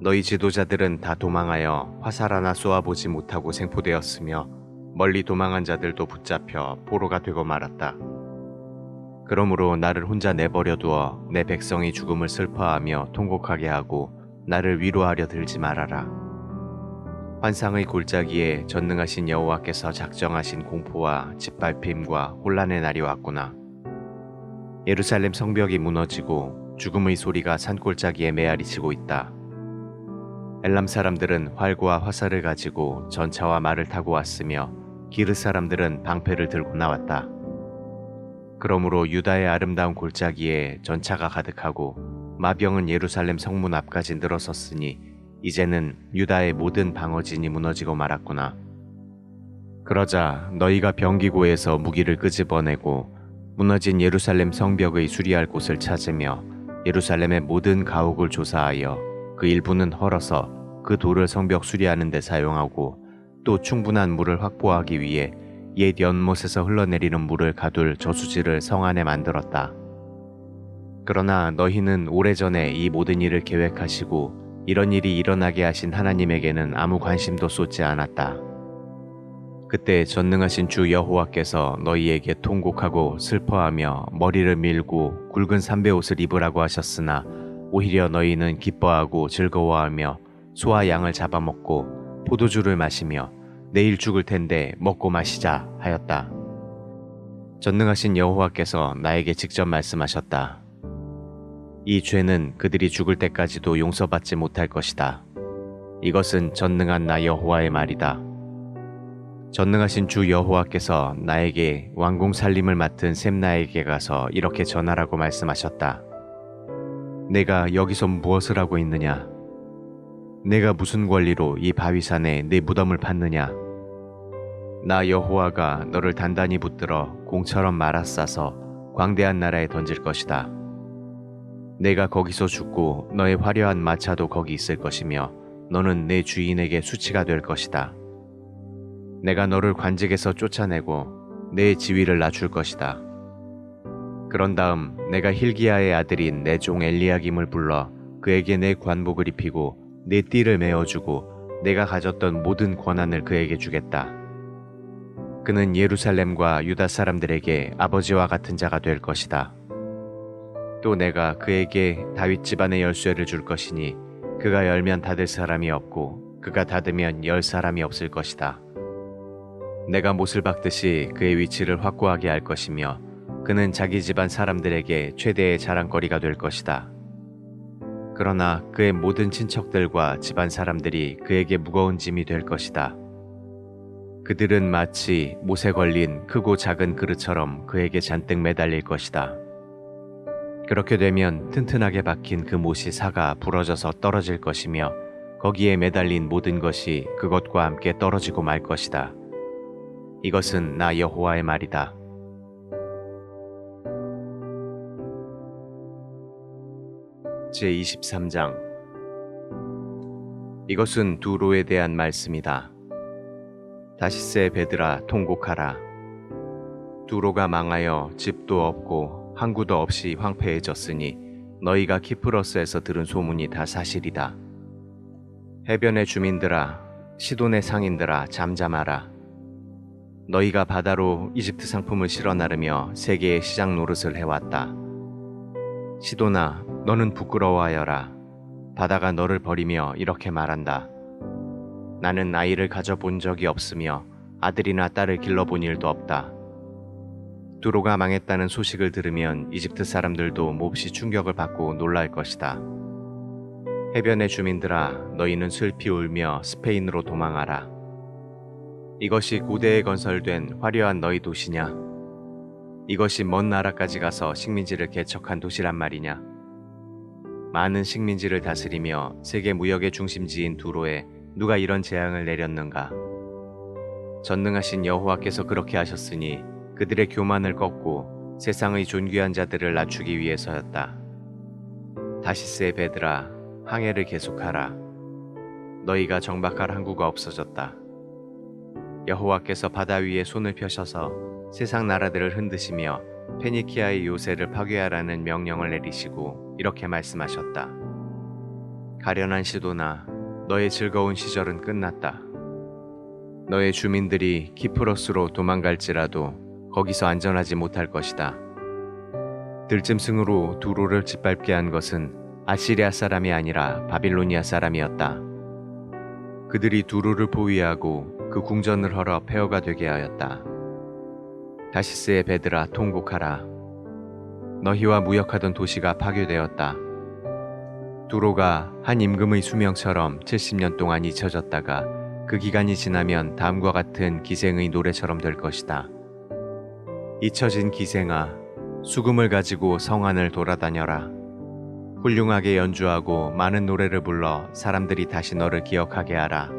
너희 지도자들은 다 도망하여 화살 하나 쏘아보지 못하고 생포되었으며 멀리 도망한 자들도 붙잡혀 포로가 되고 말았다. 그러므로 나를 혼자 내버려 두어 내 백성이 죽음을 슬퍼하며 통곡하게 하고 나를 위로하려 들지 말아라. 환상의 골짜기에 전능하신 여호와께서 작정하신 공포와 짓밟힘과 혼란의 날이 왔구나. 예루살렘 성벽이 무너지고 죽음의 소리가 산골짜기에 메아리치고 있다. 엘람 사람들은 활과 화살을 가지고 전차와 말을 타고 왔으며 기르 사람들은 방패를 들고 나왔다. 그러므로 유다의 아름다운 골짜기에 전차가 가득하고 마병은 예루살렘 성문 앞까지 늘어섰으니 이제는 유다의 모든 방어진이 무너지고 말았구나. 그러자 너희가 병기고에서 무기를 끄집어내고 무너진 예루살렘 성벽의 수리할 곳을 찾으며 예루살렘의 모든 가옥을 조사하여 그 일부는 헐어서 그 돌을 성벽 수리하는 데 사용하고 또 충분한 물을 확보하기 위해 옛 연못에서 흘러내리는 물을 가둘 저수지를 성 안에 만들었다. 그러나 너희는 오래전에 이 모든 일을 계획하시고 이런 일이 일어나게 하신 하나님에게는 아무 관심도 쏟지 않았다. 그때 전능하신 주 여호와께서 너희에게 통곡하고 슬퍼하며 머리를 밀고 굵은 삼배옷을 입으라고 하셨으나 오히려 너희는 기뻐하고 즐거워하며 소와 양을 잡아먹고 포도주를 마시며 내일 죽을 텐데 먹고 마시자 하였다. 전능하신 여호와께서 나에게 직접 말씀하셨다. 이 죄는 그들이 죽을 때까지도 용서받지 못할 것이다. 이것은 전능한 나 여호와의 말이다. 전능하신 주 여호와께서 나에게 왕궁 살림을 맡은 셈나에게 가서 이렇게 전하라고 말씀하셨다. 내가 여기서 무엇을 하고 있느냐? 내가 무슨 권리로 이 바위산에 내 무덤을 팠느냐? 나 여호와가 너를 단단히 붙들어 공처럼 말아 싸서 광대한 나라에 던질 것이다. 내가 거기서 죽고 너의 화려한 마차도 거기 있을 것이며 너는 내 주인에게 수치가 될 것이다. 내가 너를 관직에서 쫓아내고 내 지위를 낮출 것이다. 그런 다음 내가 힐기야의 아들인 내 종 엘리야김을 불러 그에게 내 관복을 입히고 내 띠를 메어주고 내가 가졌던 모든 권한을 그에게 주겠다. 그는 예루살렘과 유다 사람들에게 아버지와 같은 자가 될 것이다. 또 내가 그에게 다윗 집안의 열쇠를 줄 것이니 그가 열면 닫을 사람이 없고 그가 닫으면 열 사람이 없을 것이다. 내가 못을 박듯이 그의 위치를 확고하게 할 것이며 그는 자기 집안 사람들에게 최대의 자랑거리가 될 것이다. 그러나 그의 모든 친척들과 집안 사람들이 그에게 무거운 짐이 될 것이다. 그들은 마치 못에 걸린 크고 작은 그릇처럼 그에게 잔뜩 매달릴 것이다. 그렇게 되면 튼튼하게 박힌 그 못이 사가 부러져서 떨어질 것이며 거기에 매달린 모든 것이 그것과 함께 떨어지고 말 것이다. 이것은 나 여호와의 말이다. 제23장 이것은 두로에 대한 말씀이다. 다시스의 베드라 통곡하라. 두로가 망하여 집도 없고 항구도 없이 황폐해졌으니 너희가 키프러스에서 들은 소문이 다 사실이다. 해변의 주민들아, 시돈의 상인들아 잠잠하라. 너희가 바다로 이집트 상품을 실어 나르며 세계의 시장 노릇을 해왔다. 시돈아, 너는 부끄러워하여라. 바다가 너를 버리며 이렇게 말한다. 나는 아이를 가져본 적이 없으며 아들이나 딸을 길러본 일도 없다. 두로가 망했다는 소식을 들으면 이집트 사람들도 몹시 충격을 받고 놀랄 것이다. 해변의 주민들아, 너희는 슬피 울며 스페인으로 도망하라. 이것이 고대에 건설된 화려한 너희 도시냐? 이것이 먼 나라까지 가서 식민지를 개척한 도시란 말이냐? 많은 식민지를 다스리며 세계 무역의 중심지인 두로에 누가 이런 재앙을 내렸는가? 전능하신 여호와께서 그렇게 하셨으니 그들의 교만을 꺾고 세상의 존귀한 자들을 낮추기 위해서였다. 다시스의 베드라, 항해를 계속하라. 너희가 정박할 항구가 없어졌다. 여호와께서 바다 위에 손을 펴셔서 세상 나라들을 흔드시며 페니키아의 요새를 파괴하라는 명령을 내리시고 이렇게 말씀하셨다. 가련한 시도나 너의 즐거운 시절은 끝났다. 너의 주민들이 키프로스로 도망갈지라도 거기서 안전하지 못할 것이다. 들짐승으로 두로를 짓밟게 한 것은 아시리아 사람이 아니라 바빌로니아 사람이었다. 그들이 두로를 포위하고 그 궁전을 헐어 폐허가 되게 하였다. 다시스의 베드라 통곡하라. 너희와 무역하던 도시가 파괴되었다. 두로가 한 임금의 수명처럼 70년 동안 잊혀졌다가 그 기간이 지나면 다음과 같은 기생의 노래처럼 될 것이다. 잊혀진 기생아, 수금을 가지고 성안을 돌아다녀라. 훌륭하게 연주하고 많은 노래를 불러 사람들이 다시 너를 기억하게 하라.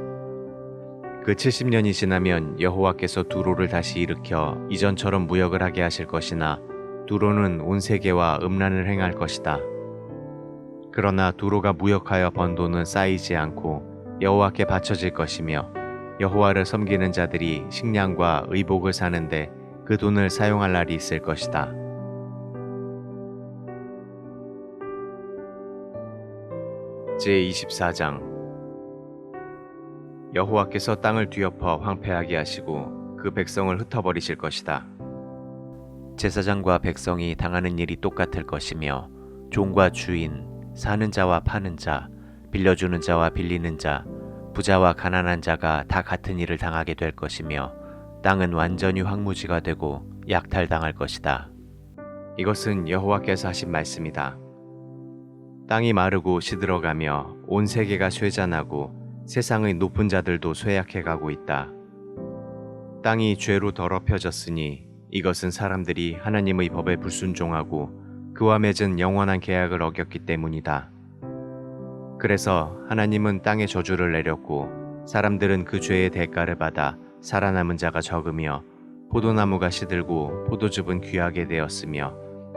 그 70년이 지나면 여호와께서 두로를 다시 일으켜 이전처럼 무역을 하게 하실 것이나 두로는 온 세계와 음란을 행할 것이다. 그러나 두로가 무역하여 번 돈은 쌓이지 않고 여호와께 바쳐질 것이며 여호와를 섬기는 자들이 식량과 의복을 사는데 그 돈을 사용할 날이 있을 것이다. 제24장 여호와께서 땅을 뒤엎어 황폐하게 하시고 그 백성을 흩어버리실 것이다. 제사장과 백성이 당하는 일이 똑같을 것이며 종과 주인, 사는 자와 파는 자, 빌려주는 자와 빌리는 자, 부자와 가난한 자가 다 같은 일을 당하게 될 것이며 땅은 완전히 황무지가 되고 약탈당할 것이다. 이것은 여호와께서 하신 말씀이다. 땅이 마르고 시들어가며 온 세계가 쇠잔하고 세상의 높은 자들도 쇠약해가고 있다. 땅이 죄로 더럽혀졌으니 이것은 사람들이 하나님의 법에 불순종하고 그와 맺은 영원한 계약을 어겼기 때문이다. 그래서 하나님은 땅에 저주를 내렸고 사람들은 그 죄의 대가를 받아 살아남은 자가 적으며 포도나무가 시들고 포도즙은 귀하게 되었으며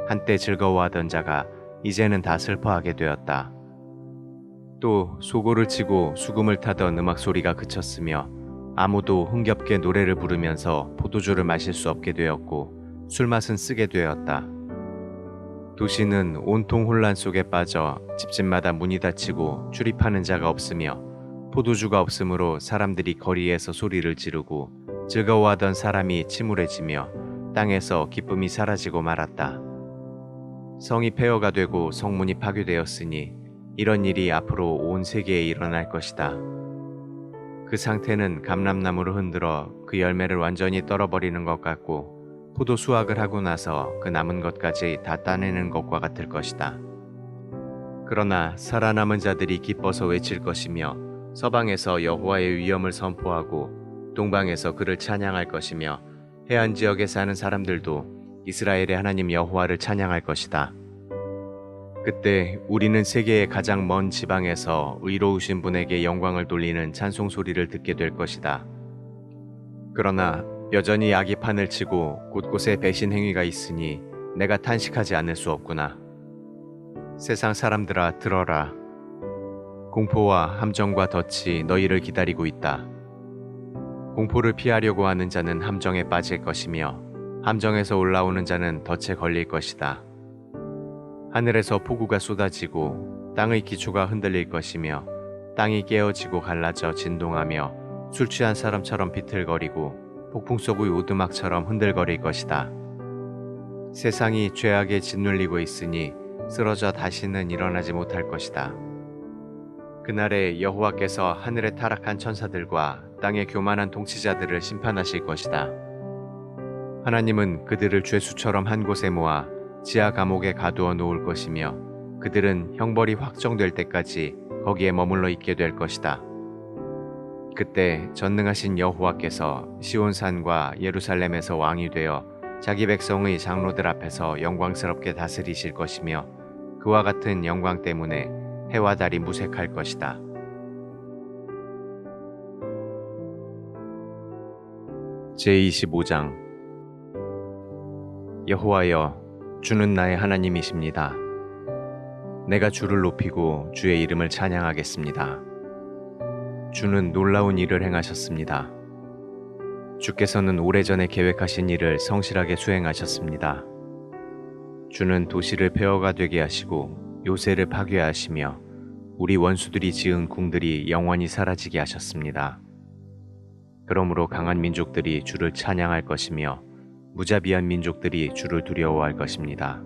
한때 즐거워하던 자가 이제는 다 슬퍼하게 되었다. 또 소고를 치고 수금을 타던 음악 소리가 그쳤으며 아무도 흥겹게 노래를 부르면서 포도주를 마실 수 없게 되었고 술맛은 쓰게 되었다. 도시는 온통 혼란 속에 빠져 집집마다 문이 닫히고 출입하는 자가 없으며 포도주가 없으므로 사람들이 거리에서 소리를 지르고 즐거워하던 사람이 침울해지며 땅에서 기쁨이 사라지고 말았다. 성이 폐허가 되고 성문이 파괴되었으니 이런 일이 앞으로 온 세계에 일어날 것이다. 그 상태는 감람나무를 흔들어 그 열매를 완전히 떨어버리는 것 같고 포도 수확을 하고 나서 그 남은 것까지 다 따내는 것과 같을 것이다. 그러나 살아남은 자들이 기뻐서 외칠 것이며 서방에서 여호와의 위엄을 선포하고 동방에서 그를 찬양할 것이며 해안 지역에 사는 사람들도 이스라엘의 하나님 여호와를 찬양할 것이다. 그때 우리는 세계의 가장 먼 지방에서 의로우신 분에게 영광을 돌리는 찬송 소리를 듣게 될 것이다. 그러나 여전히 악이 판을 치고 곳곳에 배신 행위가 있으니 내가 탄식하지 않을 수 없구나. 세상 사람들아 들어라. 공포와 함정과 덫이 너희를 기다리고 있다. 공포를 피하려고 하는 자는 함정에 빠질 것이며 함정에서 올라오는 자는 덫에 걸릴 것이다. 하늘에서 폭우가 쏟아지고 땅의 기초가 흔들릴 것이며 땅이 깨어지고 갈라져 진동하며 술 취한 사람처럼 비틀거리고 폭풍 속의 오두막처럼 흔들거릴 것이다. 세상이 죄악에 짓눌리고 있으니 쓰러져 다시는 일어나지 못할 것이다. 그날에 여호와께서 하늘에 타락한 천사들과 땅의 교만한 통치자들을 심판하실 것이다. 하나님은 그들을 죄수처럼 한 곳에 모아 지하 감옥에 가두어 놓을 것이며 그들은 형벌이 확정될 때까지 거기에 머물러 있게 될 것이다. 그때 전능하신 여호와께서 시온산과 예루살렘에서 왕이 되어 자기 백성의 장로들 앞에서 영광스럽게 다스리실 것이며 그와 같은 영광 때문에 해와 달이 무색할 것이다. 제25장 여호와여, 주는 나의 하나님이십니다. 내가 주를 높이고 주의 이름을 찬양하겠습니다. 주는 놀라운 일을 행하셨습니다. 주께서는 오래전에 계획하신 일을 성실하게 수행하셨습니다. 주는 도시를 폐허가 되게 하시고 요새를 파괴하시며 우리 원수들이 지은 궁들이 영원히 사라지게 하셨습니다. 그러므로 강한 민족들이 주를 찬양할 것이며 무자비한 민족들이 주를 두려워할 것입니다.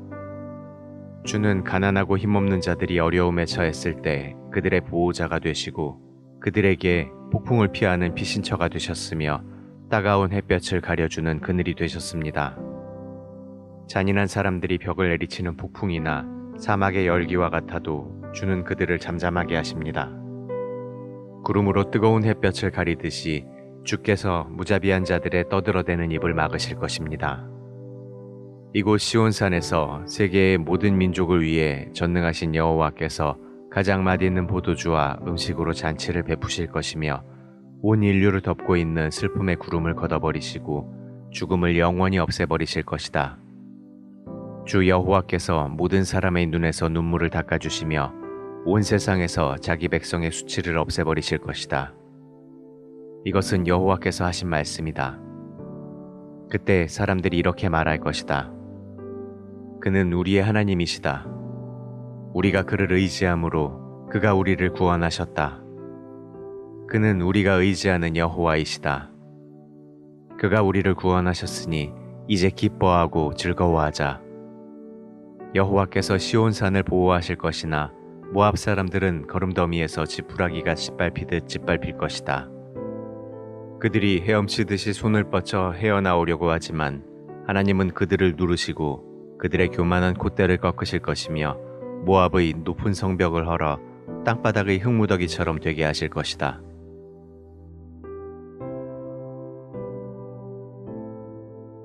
주는 가난하고 힘없는 자들이 어려움에 처했을 때 그들의 보호자가 되시고 그들에게 폭풍을 피하는 피신처가 되셨으며 따가운 햇볕을 가려주는 그늘이 되셨습니다. 잔인한 사람들이 벽을 내리치는 폭풍이나 사막의 열기와 같아도 주는 그들을 잠잠하게 하십니다. 구름으로 뜨거운 햇볕을 가리듯이 주께서 무자비한 자들의 떠들어대는 입을 막으실 것입니다. 이곳 시온산에서 세계의 모든 민족을 위해 전능하신 여호와께서 가장 맛있는 포도주와 음식으로 잔치를 베푸실 것이며 온 인류를 덮고 있는 슬픔의 구름을 걷어버리시고 죽음을 영원히 없애버리실 것이다. 주 여호와께서 모든 사람의 눈에서 눈물을 닦아주시며 온 세상에서 자기 백성의 수치를 없애버리실 것이다. 이것은 여호와께서 하신 말씀이다. 그때 사람들이 이렇게 말할 것이다. 그는 우리의 하나님이시다. 우리가 그를 의지함으로 그가 우리를 구원하셨다. 그는 우리가 의지하는 여호와이시다. 그가 우리를 구원하셨으니 이제 기뻐하고 즐거워하자. 여호와께서 시온산을 보호하실 것이나 모압 사람들은 거름더미에서 지푸라기가 짓밟히듯 짓밟힐 것이다. 그들이 헤엄치듯이 손을 뻗쳐 헤어나오려고 하지만 하나님은 그들을 누르시고 그들의 교만한 콧대를 꺾으실 것이며 모압의 높은 성벽을 헐어 땅바닥의 흙무더기처럼 되게 하실 것이다.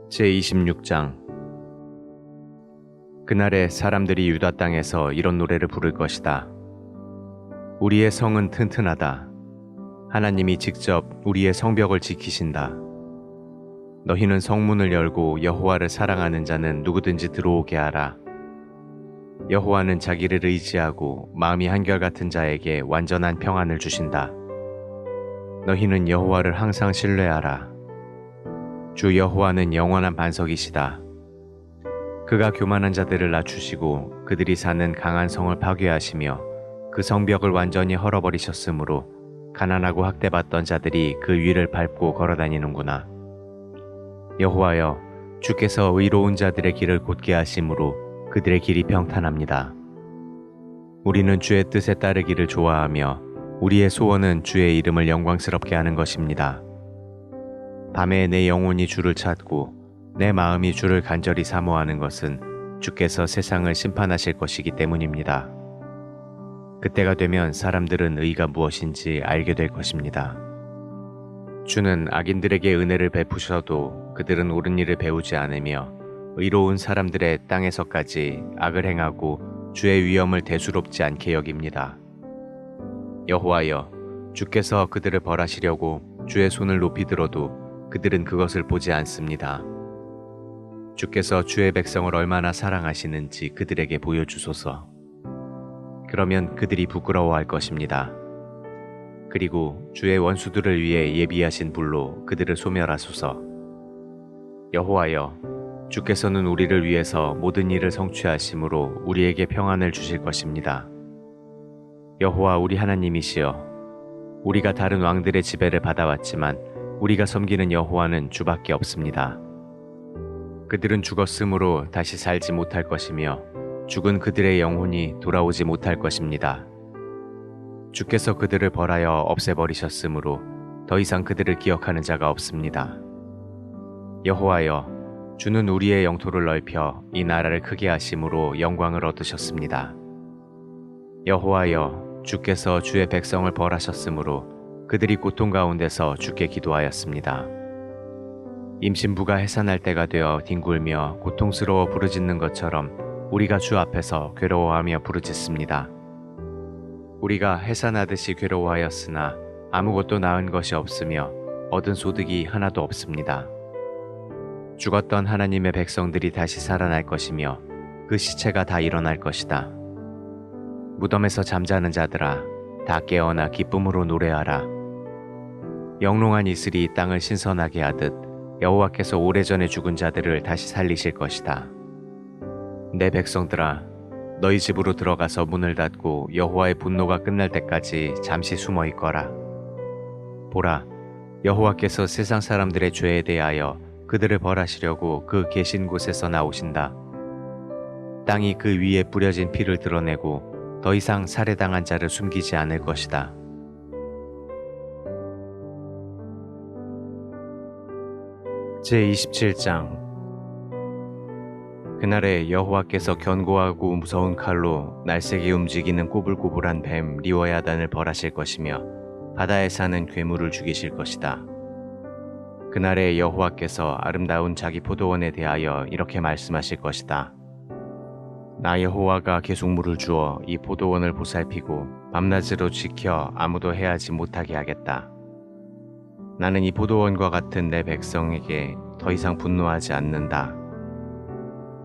제26장 그날에 사람들이 유다 땅에서 이런 노래를 부를 것이다. 우리의 성은 튼튼하다. 하나님이 직접 우리의 성벽을 지키신다. 너희는 성문을 열고 여호와를 사랑하는 자는 누구든지 들어오게 하라. 여호와는 자기를 의지하고 마음이 한결같은 자에게 완전한 평안을 주신다. 너희는 여호와를 항상 신뢰하라. 주 여호와는 영원한 반석이시다. 그가 교만한 자들을 낮추시고 그들이 사는 강한 성을 파괴하시며 그 성벽을 완전히 헐어버리셨으므로 가난하고 학대받던 자들이 그 위를 밟고 걸어다니는구나. 여호와여, 주께서 의로운 자들의 길을 곧게 하심으로 그들의 길이 평탄합니다. 우리는 주의 뜻에 따르기를 좋아하며 우리의 소원은 주의 이름을 영광스럽게 하는 것입니다. 밤에 내 영혼이 주를 찾고 내 마음이 주를 간절히 사모하는 것은 주께서 세상을 심판하실 것이기 때문입니다. 그때가 되면 사람들은 의가 무엇인지 알게 될 것입니다. 주는 악인들에게 은혜를 베푸셔도 그들은 옳은 일을 배우지 않으며 의로운 사람들의 땅에서까지 악을 행하고 주의 위엄을 대수롭지 않게 여깁니다. 여호와여, 주께서 그들을 벌하시려고 주의 손을 높이 들어도 그들은 그것을 보지 않습니다. 주께서 주의 백성을 얼마나 사랑하시는지 그들에게 보여주소서. 그러면 그들이 부끄러워할 것입니다. 그리고 주의 원수들을 위해 예비하신 불로 그들을 소멸하소서. 여호와여, 주께서는 우리를 위해서 모든 일을 성취하심으로 우리에게 평안을 주실 것입니다. 여호와 우리 하나님이시여, 우리가 다른 왕들의 지배를 받아왔지만 우리가 섬기는 여호와는 주밖에 없습니다. 그들은 죽었으므로 다시 살지 못할 것이며 죽은 그들의 영혼이 돌아오지 못할 것입니다. 주께서 그들을 벌하여 없애버리셨으므로 더 이상 그들을 기억하는 자가 없습니다. 여호와여, 주는 우리의 영토를 넓혀 이 나라를 크게 하심으로 영광을 얻으셨습니다. 여호와여, 주께서 주의 백성을 벌하셨으므로 그들이 고통 가운데서 주께 기도하였습니다. 임신부가 해산할 때가 되어 뒹굴며 고통스러워 부르짖는 것처럼 우리가 주 앞에서 괴로워하며 부르짖습니다. 우리가 해산하듯이 괴로워하였으나 아무것도 나은 것이 없으며 얻은 소득이 하나도 없습니다. 죽었던 하나님의 백성들이 다시 살아날 것이며 그 시체가 다 일어날 것이다. 무덤에서 잠자는 자들아, 다 깨어나 기쁨으로 노래하라. 영롱한 이슬이 땅을 신선하게 하듯 여호와께서 오래전에 죽은 자들을 다시 살리실 것이다. 내 백성들아, 너희 집으로 들어가서 문을 닫고 여호와의 분노가 끝날 때까지 잠시 숨어 있거라. 보라, 여호와께서 세상 사람들의 죄에 대하여 그들을 벌하시려고 그 계신 곳에서 나오신다. 땅이 그 위에 뿌려진 피를 드러내고 더 이상 살해당한 자를 숨기지 않을 것이다. 제27장 그날에 여호와께서 견고하고 무서운 칼로 날쌔게 움직이는 꼬불꼬불한 뱀 리워야단을 벌하실 것이며 바다에 사는 괴물을 죽이실 것이다. 그날에 여호와께서 아름다운 자기 포도원에 대하여 이렇게 말씀하실 것이다. 나 여호와가 계속 물을 주어 이 포도원을 보살피고 밤낮으로 지켜 아무도 해하지 못하게 하겠다. 나는 이 포도원과 같은 내 백성에게 더 이상 분노하지 않는다.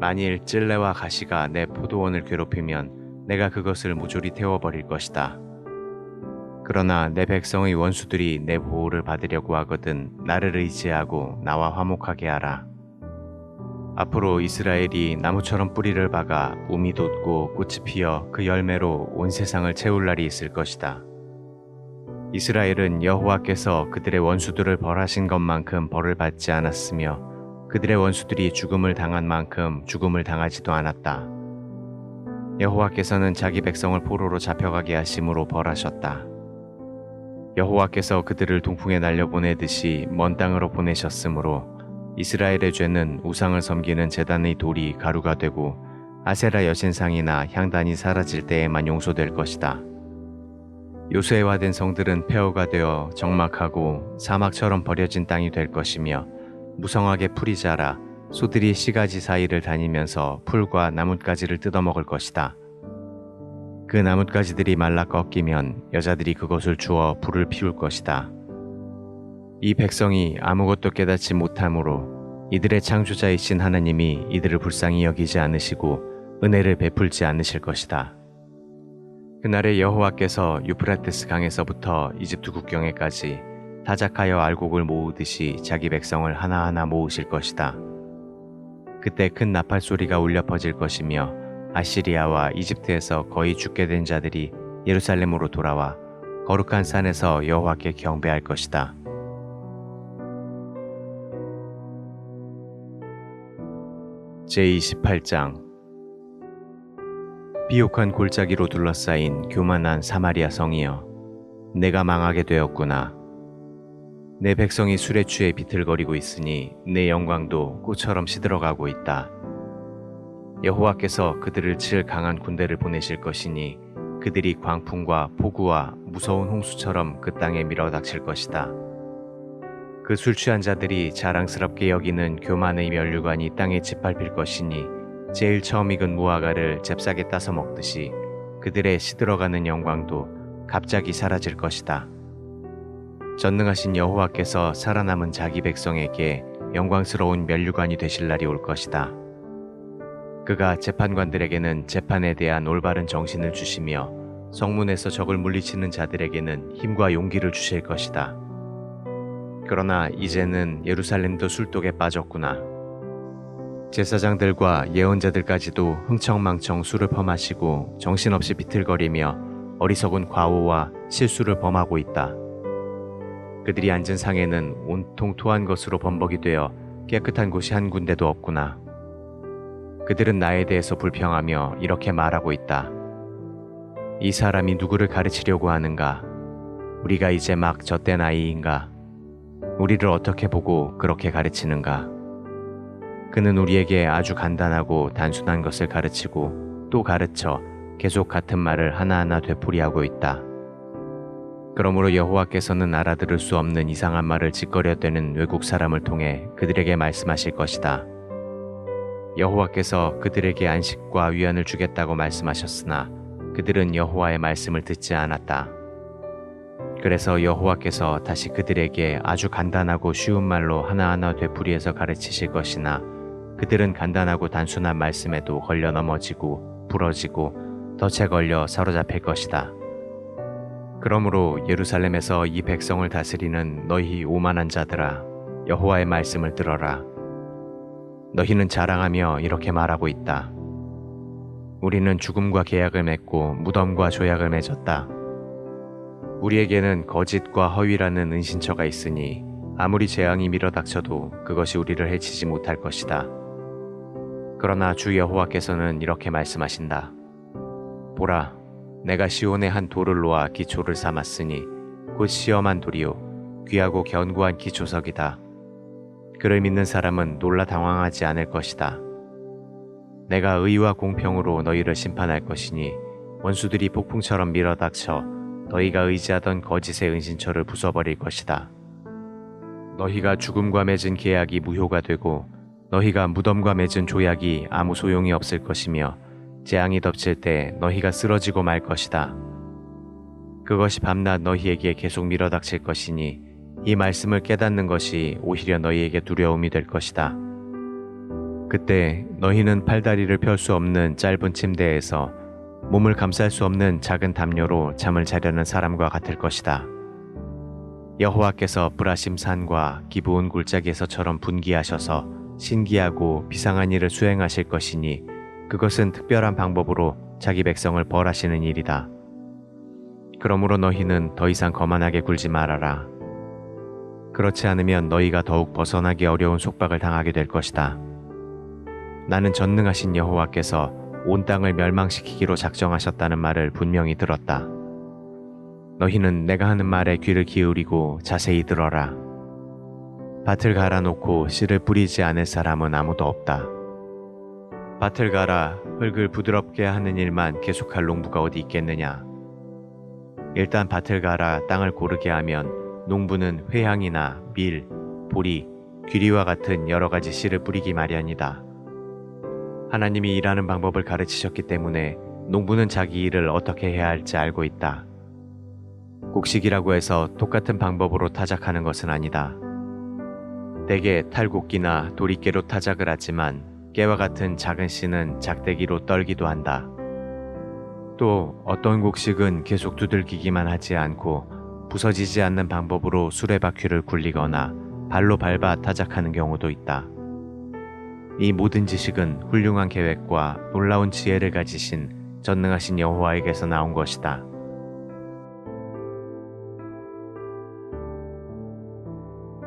만일 찔레와 가시가 내 포도원을 괴롭히면 내가 그것을 모조리 태워버릴 것이다. 그러나 내 백성의 원수들이 내 보호를 받으려고 하거든 나를 의지하고 나와 화목하게 하라. 앞으로 이스라엘이 나무처럼 뿌리를 박아 움이 돋고 꽃이 피어 그 열매로 온 세상을 채울 날이 있을 것이다. 이스라엘은 여호와께서 그들의 원수들을 벌하신 것만큼 벌을 받지 않았으며 그들의 원수들이 죽음을 당한 만큼 죽음을 당하지도 않았다. 여호와께서는 자기 백성을 포로로 잡혀가게 하심으로 벌하셨다. 여호와께서 그들을 동풍에 날려보내듯이 먼 땅으로 보내셨으므로 이스라엘의 죄는 우상을 섬기는 제단의 돌이 가루가 되고 아세라 여신상이나 향단이 사라질 때에만 용서될 것이다. 요새화된 성들은 폐허가 되어 적막하고 사막처럼 버려진 땅이 될 것이며 무성하게 풀이 자라 소들이 씨가지 사이를 다니면서 풀과 나뭇가지를 뜯어먹을 것이다. 그 나뭇가지들이 말라 꺾이면 여자들이 그것을 주워 불을 피울 것이다. 이 백성이 아무것도 깨닫지 못하므로 이들의 창조자이신 하나님이 이들을 불쌍히 여기지 않으시고 은혜를 베풀지 않으실 것이다. 그날에 여호와께서 유프라테스 강에서부터 이집트 국경에까지 타작하여 알곡을 모으듯이 자기 백성을 하나하나 모으실 것이다. 그때 큰 나팔 소리가 울려 퍼질 것이며 아시리아와 이집트에서 거의 죽게 된 자들이 예루살렘으로 돌아와 거룩한 산에서 여호와께 경배할 것이다. 제28장 비옥한 골짜기로 둘러싸인 교만한 사마리아 성이여, 내가 망하게 되었구나. 내 백성이 술에 취해 비틀거리고 있으니 내 영광도 꽃처럼 시들어가고 있다. 여호와께서 그들을 칠 강한 군대를 보내실 것이니 그들이 광풍과 폭우와 무서운 홍수처럼 그 땅에 밀어닥칠 것이다. 그 술 취한 자들이 자랑스럽게 여기는 교만의 면류관이 땅에 짓밟힐 것이니 제일 처음 익은 무화과를 잽싸게 따서 먹듯이 그들의 시들어가는 영광도 갑자기 사라질 것이다. 전능하신 여호와께서 살아남은 자기 백성에게 영광스러운 면류관이 되실 날이 올 것이다. 그가 재판관들에게는 재판에 대한 올바른 정신을 주시며 성문에서 적을 물리치는 자들에게는 힘과 용기를 주실 것이다. 그러나 이제는 예루살렘도 술독에 빠졌구나. 제사장들과 예언자들까지도 흥청망청 술을 퍼마시고 정신없이 비틀거리며 어리석은 과오와 실수를 범하고 있다. 그들이 앉은 상에는 온통 토한 것으로 범벅이 되어 깨끗한 곳이 한 군데도 없구나. 그들은 나에 대해서 불평하며 이렇게 말하고 있다. 이 사람이 누구를 가르치려고 하는가? 우리가 이제 막 젖된 아이인가? 우리를 어떻게 보고 그렇게 가르치는가? 그는 우리에게 아주 간단하고 단순한 것을 가르치고 또 가르쳐 계속 같은 말을 하나하나 되풀이하고 있다. 그러므로 여호와께서는 알아들을 수 없는 이상한 말을 짓거려대는 외국 사람을 통해 그들에게 말씀하실 것이다. 여호와께서 그들에게 안식과 위안을 주겠다고 말씀하셨으나 그들은 여호와의 말씀을 듣지 않았다. 그래서 여호와께서 다시 그들에게 아주 간단하고 쉬운 말로 하나하나 되풀이해서 가르치실 것이나 그들은 간단하고 단순한 말씀에도 걸려 넘어지고 부러지고 덫에 걸려 사로잡힐 것이다. 그러므로 예루살렘에서 이 백성을 다스리는 너희 오만한 자들아, 여호와의 말씀을 들어라. 너희는 자랑하며 이렇게 말하고 있다. 우리는 죽음과 계약을 맺고 무덤과 조약을 맺었다. 우리에게는 거짓과 허위라는 은신처가 있으니 아무리 재앙이 밀어닥쳐도 그것이 우리를 해치지 못할 것이다. 그러나 주 여호와께서는 이렇게 말씀하신다. 보라, 내가 시온에 한 돌을 놓아 기초를 삼았으니 곧 시험한 돌이요 귀하고 견고한 기초석이다. 그를 믿는 사람은 놀라 당황하지 않을 것이다. 내가 의와 공평으로 너희를 심판할 것이니 원수들이 폭풍처럼 밀어닥쳐 너희가 의지하던 거짓의 은신처를 부숴버릴 것이다. 너희가 죽음과 맺은 계약이 무효가 되고 너희가 무덤과 맺은 조약이 아무 소용이 없을 것이며 재앙이 덮칠 때 너희가 쓰러지고 말 것이다. 그것이 밤낮 너희에게 계속 밀어닥칠 것이니 이 말씀을 깨닫는 것이 오히려 너희에게 두려움이 될 것이다. 그때 너희는 팔다리를 펼 수 없는 짧은 침대에서 몸을 감쌀 수 없는 작은 담요로 잠을 자려는 사람과 같을 것이다. 여호와께서 브라심 산과 기브온 골짜기에서처럼 분기하셔서 신기하고 비상한 일을 수행하실 것이니 그것은 특별한 방법으로 자기 백성을 벌하시는 일이다. 그러므로 너희는 더 이상 거만하게 굴지 말아라. 그렇지 않으면 너희가 더욱 벗어나기 어려운 속박을 당하게 될 것이다. 나는 전능하신 여호와께서 온 땅을 멸망시키기로 작정하셨다는 말을 분명히 들었다. 너희는 내가 하는 말에 귀를 기울이고 자세히 들어라. 밭을 갈아놓고 씨를 뿌리지 않을 사람은 아무도 없다. 밭을 갈아 흙을 부드럽게 하는 일만 계속할 농부가 어디 있겠느냐. 일단 밭을 갈아 땅을 고르게 하면 농부는 회향이나 밀, 보리, 귀리와 같은 여러 가지 씨를 뿌리기 마련이다. 하나님이 일하는 방법을 가르치셨기 때문에 농부는 자기 일을 어떻게 해야 할지 알고 있다. 곡식이라고 해서 똑같은 방법으로 타작하는 것은 아니다. 대개 탈곡기나 도리깨로 타작을 하지만 깨와 같은 작은 씨는 작대기로 떨기도 한다. 또 어떤 곡식은 계속 두들기기만 하지 않고 부서지지 않는 방법으로 수레바퀴를 굴리거나 발로 밟아 타작하는 경우도 있다. 이 모든 지식은 훌륭한 계획과 놀라운 지혜를 가지신 전능하신 여호와에게서 나온 것이다.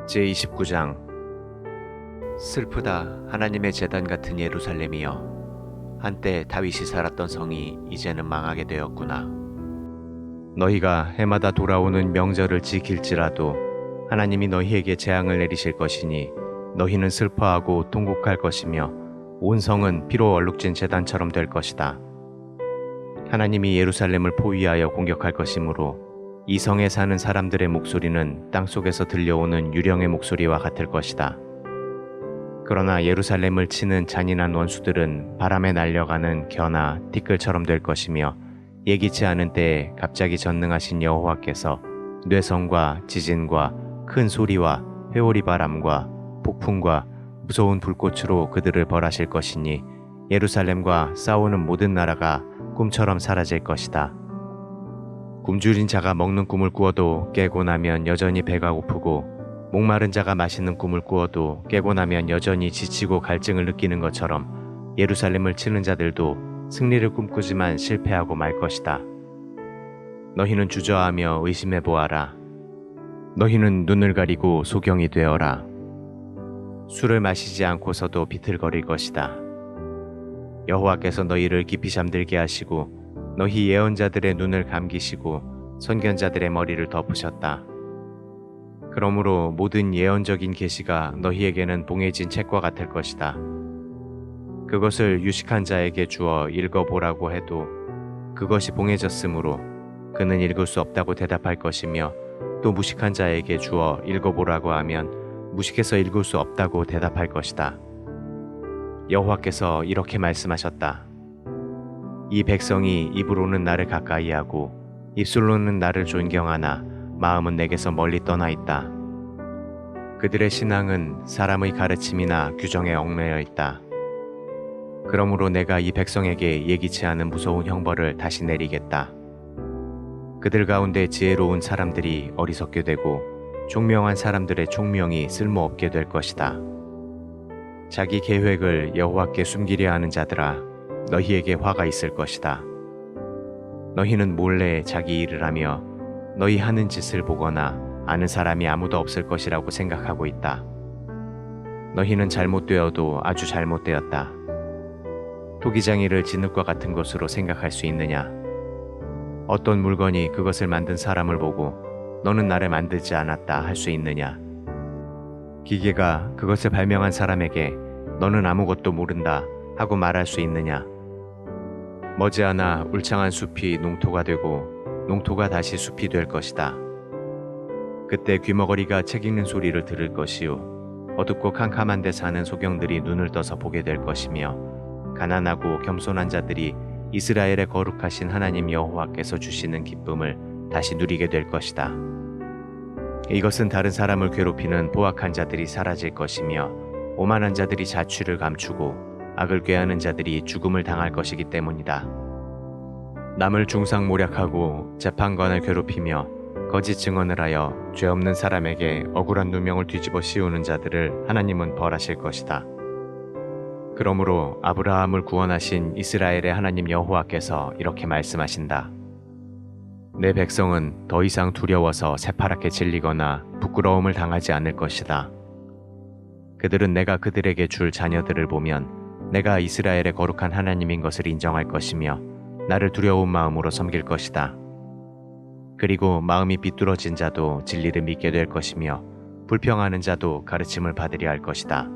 제29장 슬프다 하나님의 제단 같은 예루살렘이여, 한때 다윗이 살았던 성이 이제는 망하게 되었구나. 너희가 해마다 돌아오는 명절을 지킬지라도 하나님이 너희에게 재앙을 내리실 것이니 너희는 슬퍼하고 통곡할 것이며 온 성은 피로 얼룩진 제단처럼 될 것이다. 하나님이 예루살렘을 포위하여 공격할 것이므로 이 성에 사는 사람들의 목소리는 땅속에서 들려오는 유령의 목소리와 같을 것이다. 그러나 예루살렘을 치는 잔인한 원수들은 바람에 날려가는 겨나 티끌처럼 될 것이며 예기치 않은 때에 갑자기 전능하신 여호와께서 뇌성과 지진과 큰 소리와 회오리 바람과 폭풍과 무서운 불꽃으로 그들을 벌하실 것이니 예루살렘과 싸우는 모든 나라가 꿈처럼 사라질 것이다. 굶주린 자가 먹는 꿈을 꾸어도 깨고 나면 여전히 배가 고프고 목마른 자가 마시는 꿈을 꾸어도 깨고 나면 여전히 지치고 갈증을 느끼는 것처럼 예루살렘을 치는 자들도 승리를 꿈꾸지만 실패하고 말 것이다. 너희는 주저하며 의심해 보아라. 너희는 눈을 가리고 소경이 되어라. 술을 마시지 않고서도 비틀거릴 것이다. 여호와께서 너희를 깊이 잠들게 하시고 너희 예언자들의 눈을 감기시고 선견자들의 머리를 덮으셨다. 그러므로 모든 예언적인 계시가 너희에게는 봉해진 책과 같을 것이다. 그것을 유식한 자에게 주어 읽어보라고 해도 그것이 봉해졌으므로 그는 읽을 수 없다고 대답할 것이며, 또 무식한 자에게 주어 읽어보라고 하면 무식해서 읽을 수 없다고 대답할 것이다. 여호와께서 이렇게 말씀하셨다. 이 백성이 입으로는 나를 가까이하고 입술로는 나를 존경하나 마음은 내게서 멀리 떠나 있다. 그들의 신앙은 사람의 가르침이나 규정에 얽매여 있다. 그러므로 내가 이 백성에게 예기치 않은 무서운 형벌을 다시 내리겠다. 그들 가운데 지혜로운 사람들이 어리석게 되고 총명한 사람들의 총명이 쓸모없게 될 것이다. 자기 계획을 여호와께 숨기려 하는 자들아, 너희에게 화가 있을 것이다. 너희는 몰래 자기 일을 하며 너희 하는 짓을 보거나 아는 사람이 아무도 없을 것이라고 생각하고 있다. 너희는 잘못되어도 아주 잘못되었다. 토기장이를 진흙과 같은 것으로 생각할 수 있느냐? 어떤 물건이 그것을 만든 사람을 보고 너는 나를 만들지 않았다 할 수 있느냐? 기계가 그것을 발명한 사람에게 너는 아무것도 모른다 하고 말할 수 있느냐? 머지않아 울창한 숲이 농토가 되고 농토가 다시 숲이 될 것이다. 그때 귀머거리가 책 읽는 소리를 들을 것이요 어둡고 캄캄한 데 사는 소경들이 눈을 떠서 보게 될 것이며 가난하고 겸손한 자들이 이스라엘의 거룩하신 하나님 여호와께서 주시는 기쁨을 다시 누리게 될 것이다. 이것은 다른 사람을 괴롭히는 포악한 자들이 사라질 것이며 오만한 자들이 자취를 감추고 악을 꾀하는 자들이 죽음을 당할 것이기 때문이다. 남을 중상모략하고 재판관을 괴롭히며 거짓 증언을 하여 죄 없는 사람에게 억울한 누명을 뒤집어 씌우는 자들을 하나님은 벌하실 것이다. 그러므로 아브라함을 구원하신 이스라엘의 하나님 여호와께서 이렇게 말씀하신다. 내 백성은 더 이상 두려워서 새파랗게 질리거나 부끄러움을 당하지 않을 것이다. 그들은 내가 그들에게 줄 자녀들을 보면 내가 이스라엘의 거룩한 하나님인 것을 인정할 것이며 나를 두려운 마음으로 섬길 것이다. 그리고 마음이 비뚤어진 자도 진리를 믿게 될 것이며 불평하는 자도 가르침을 받으려 할 것이다.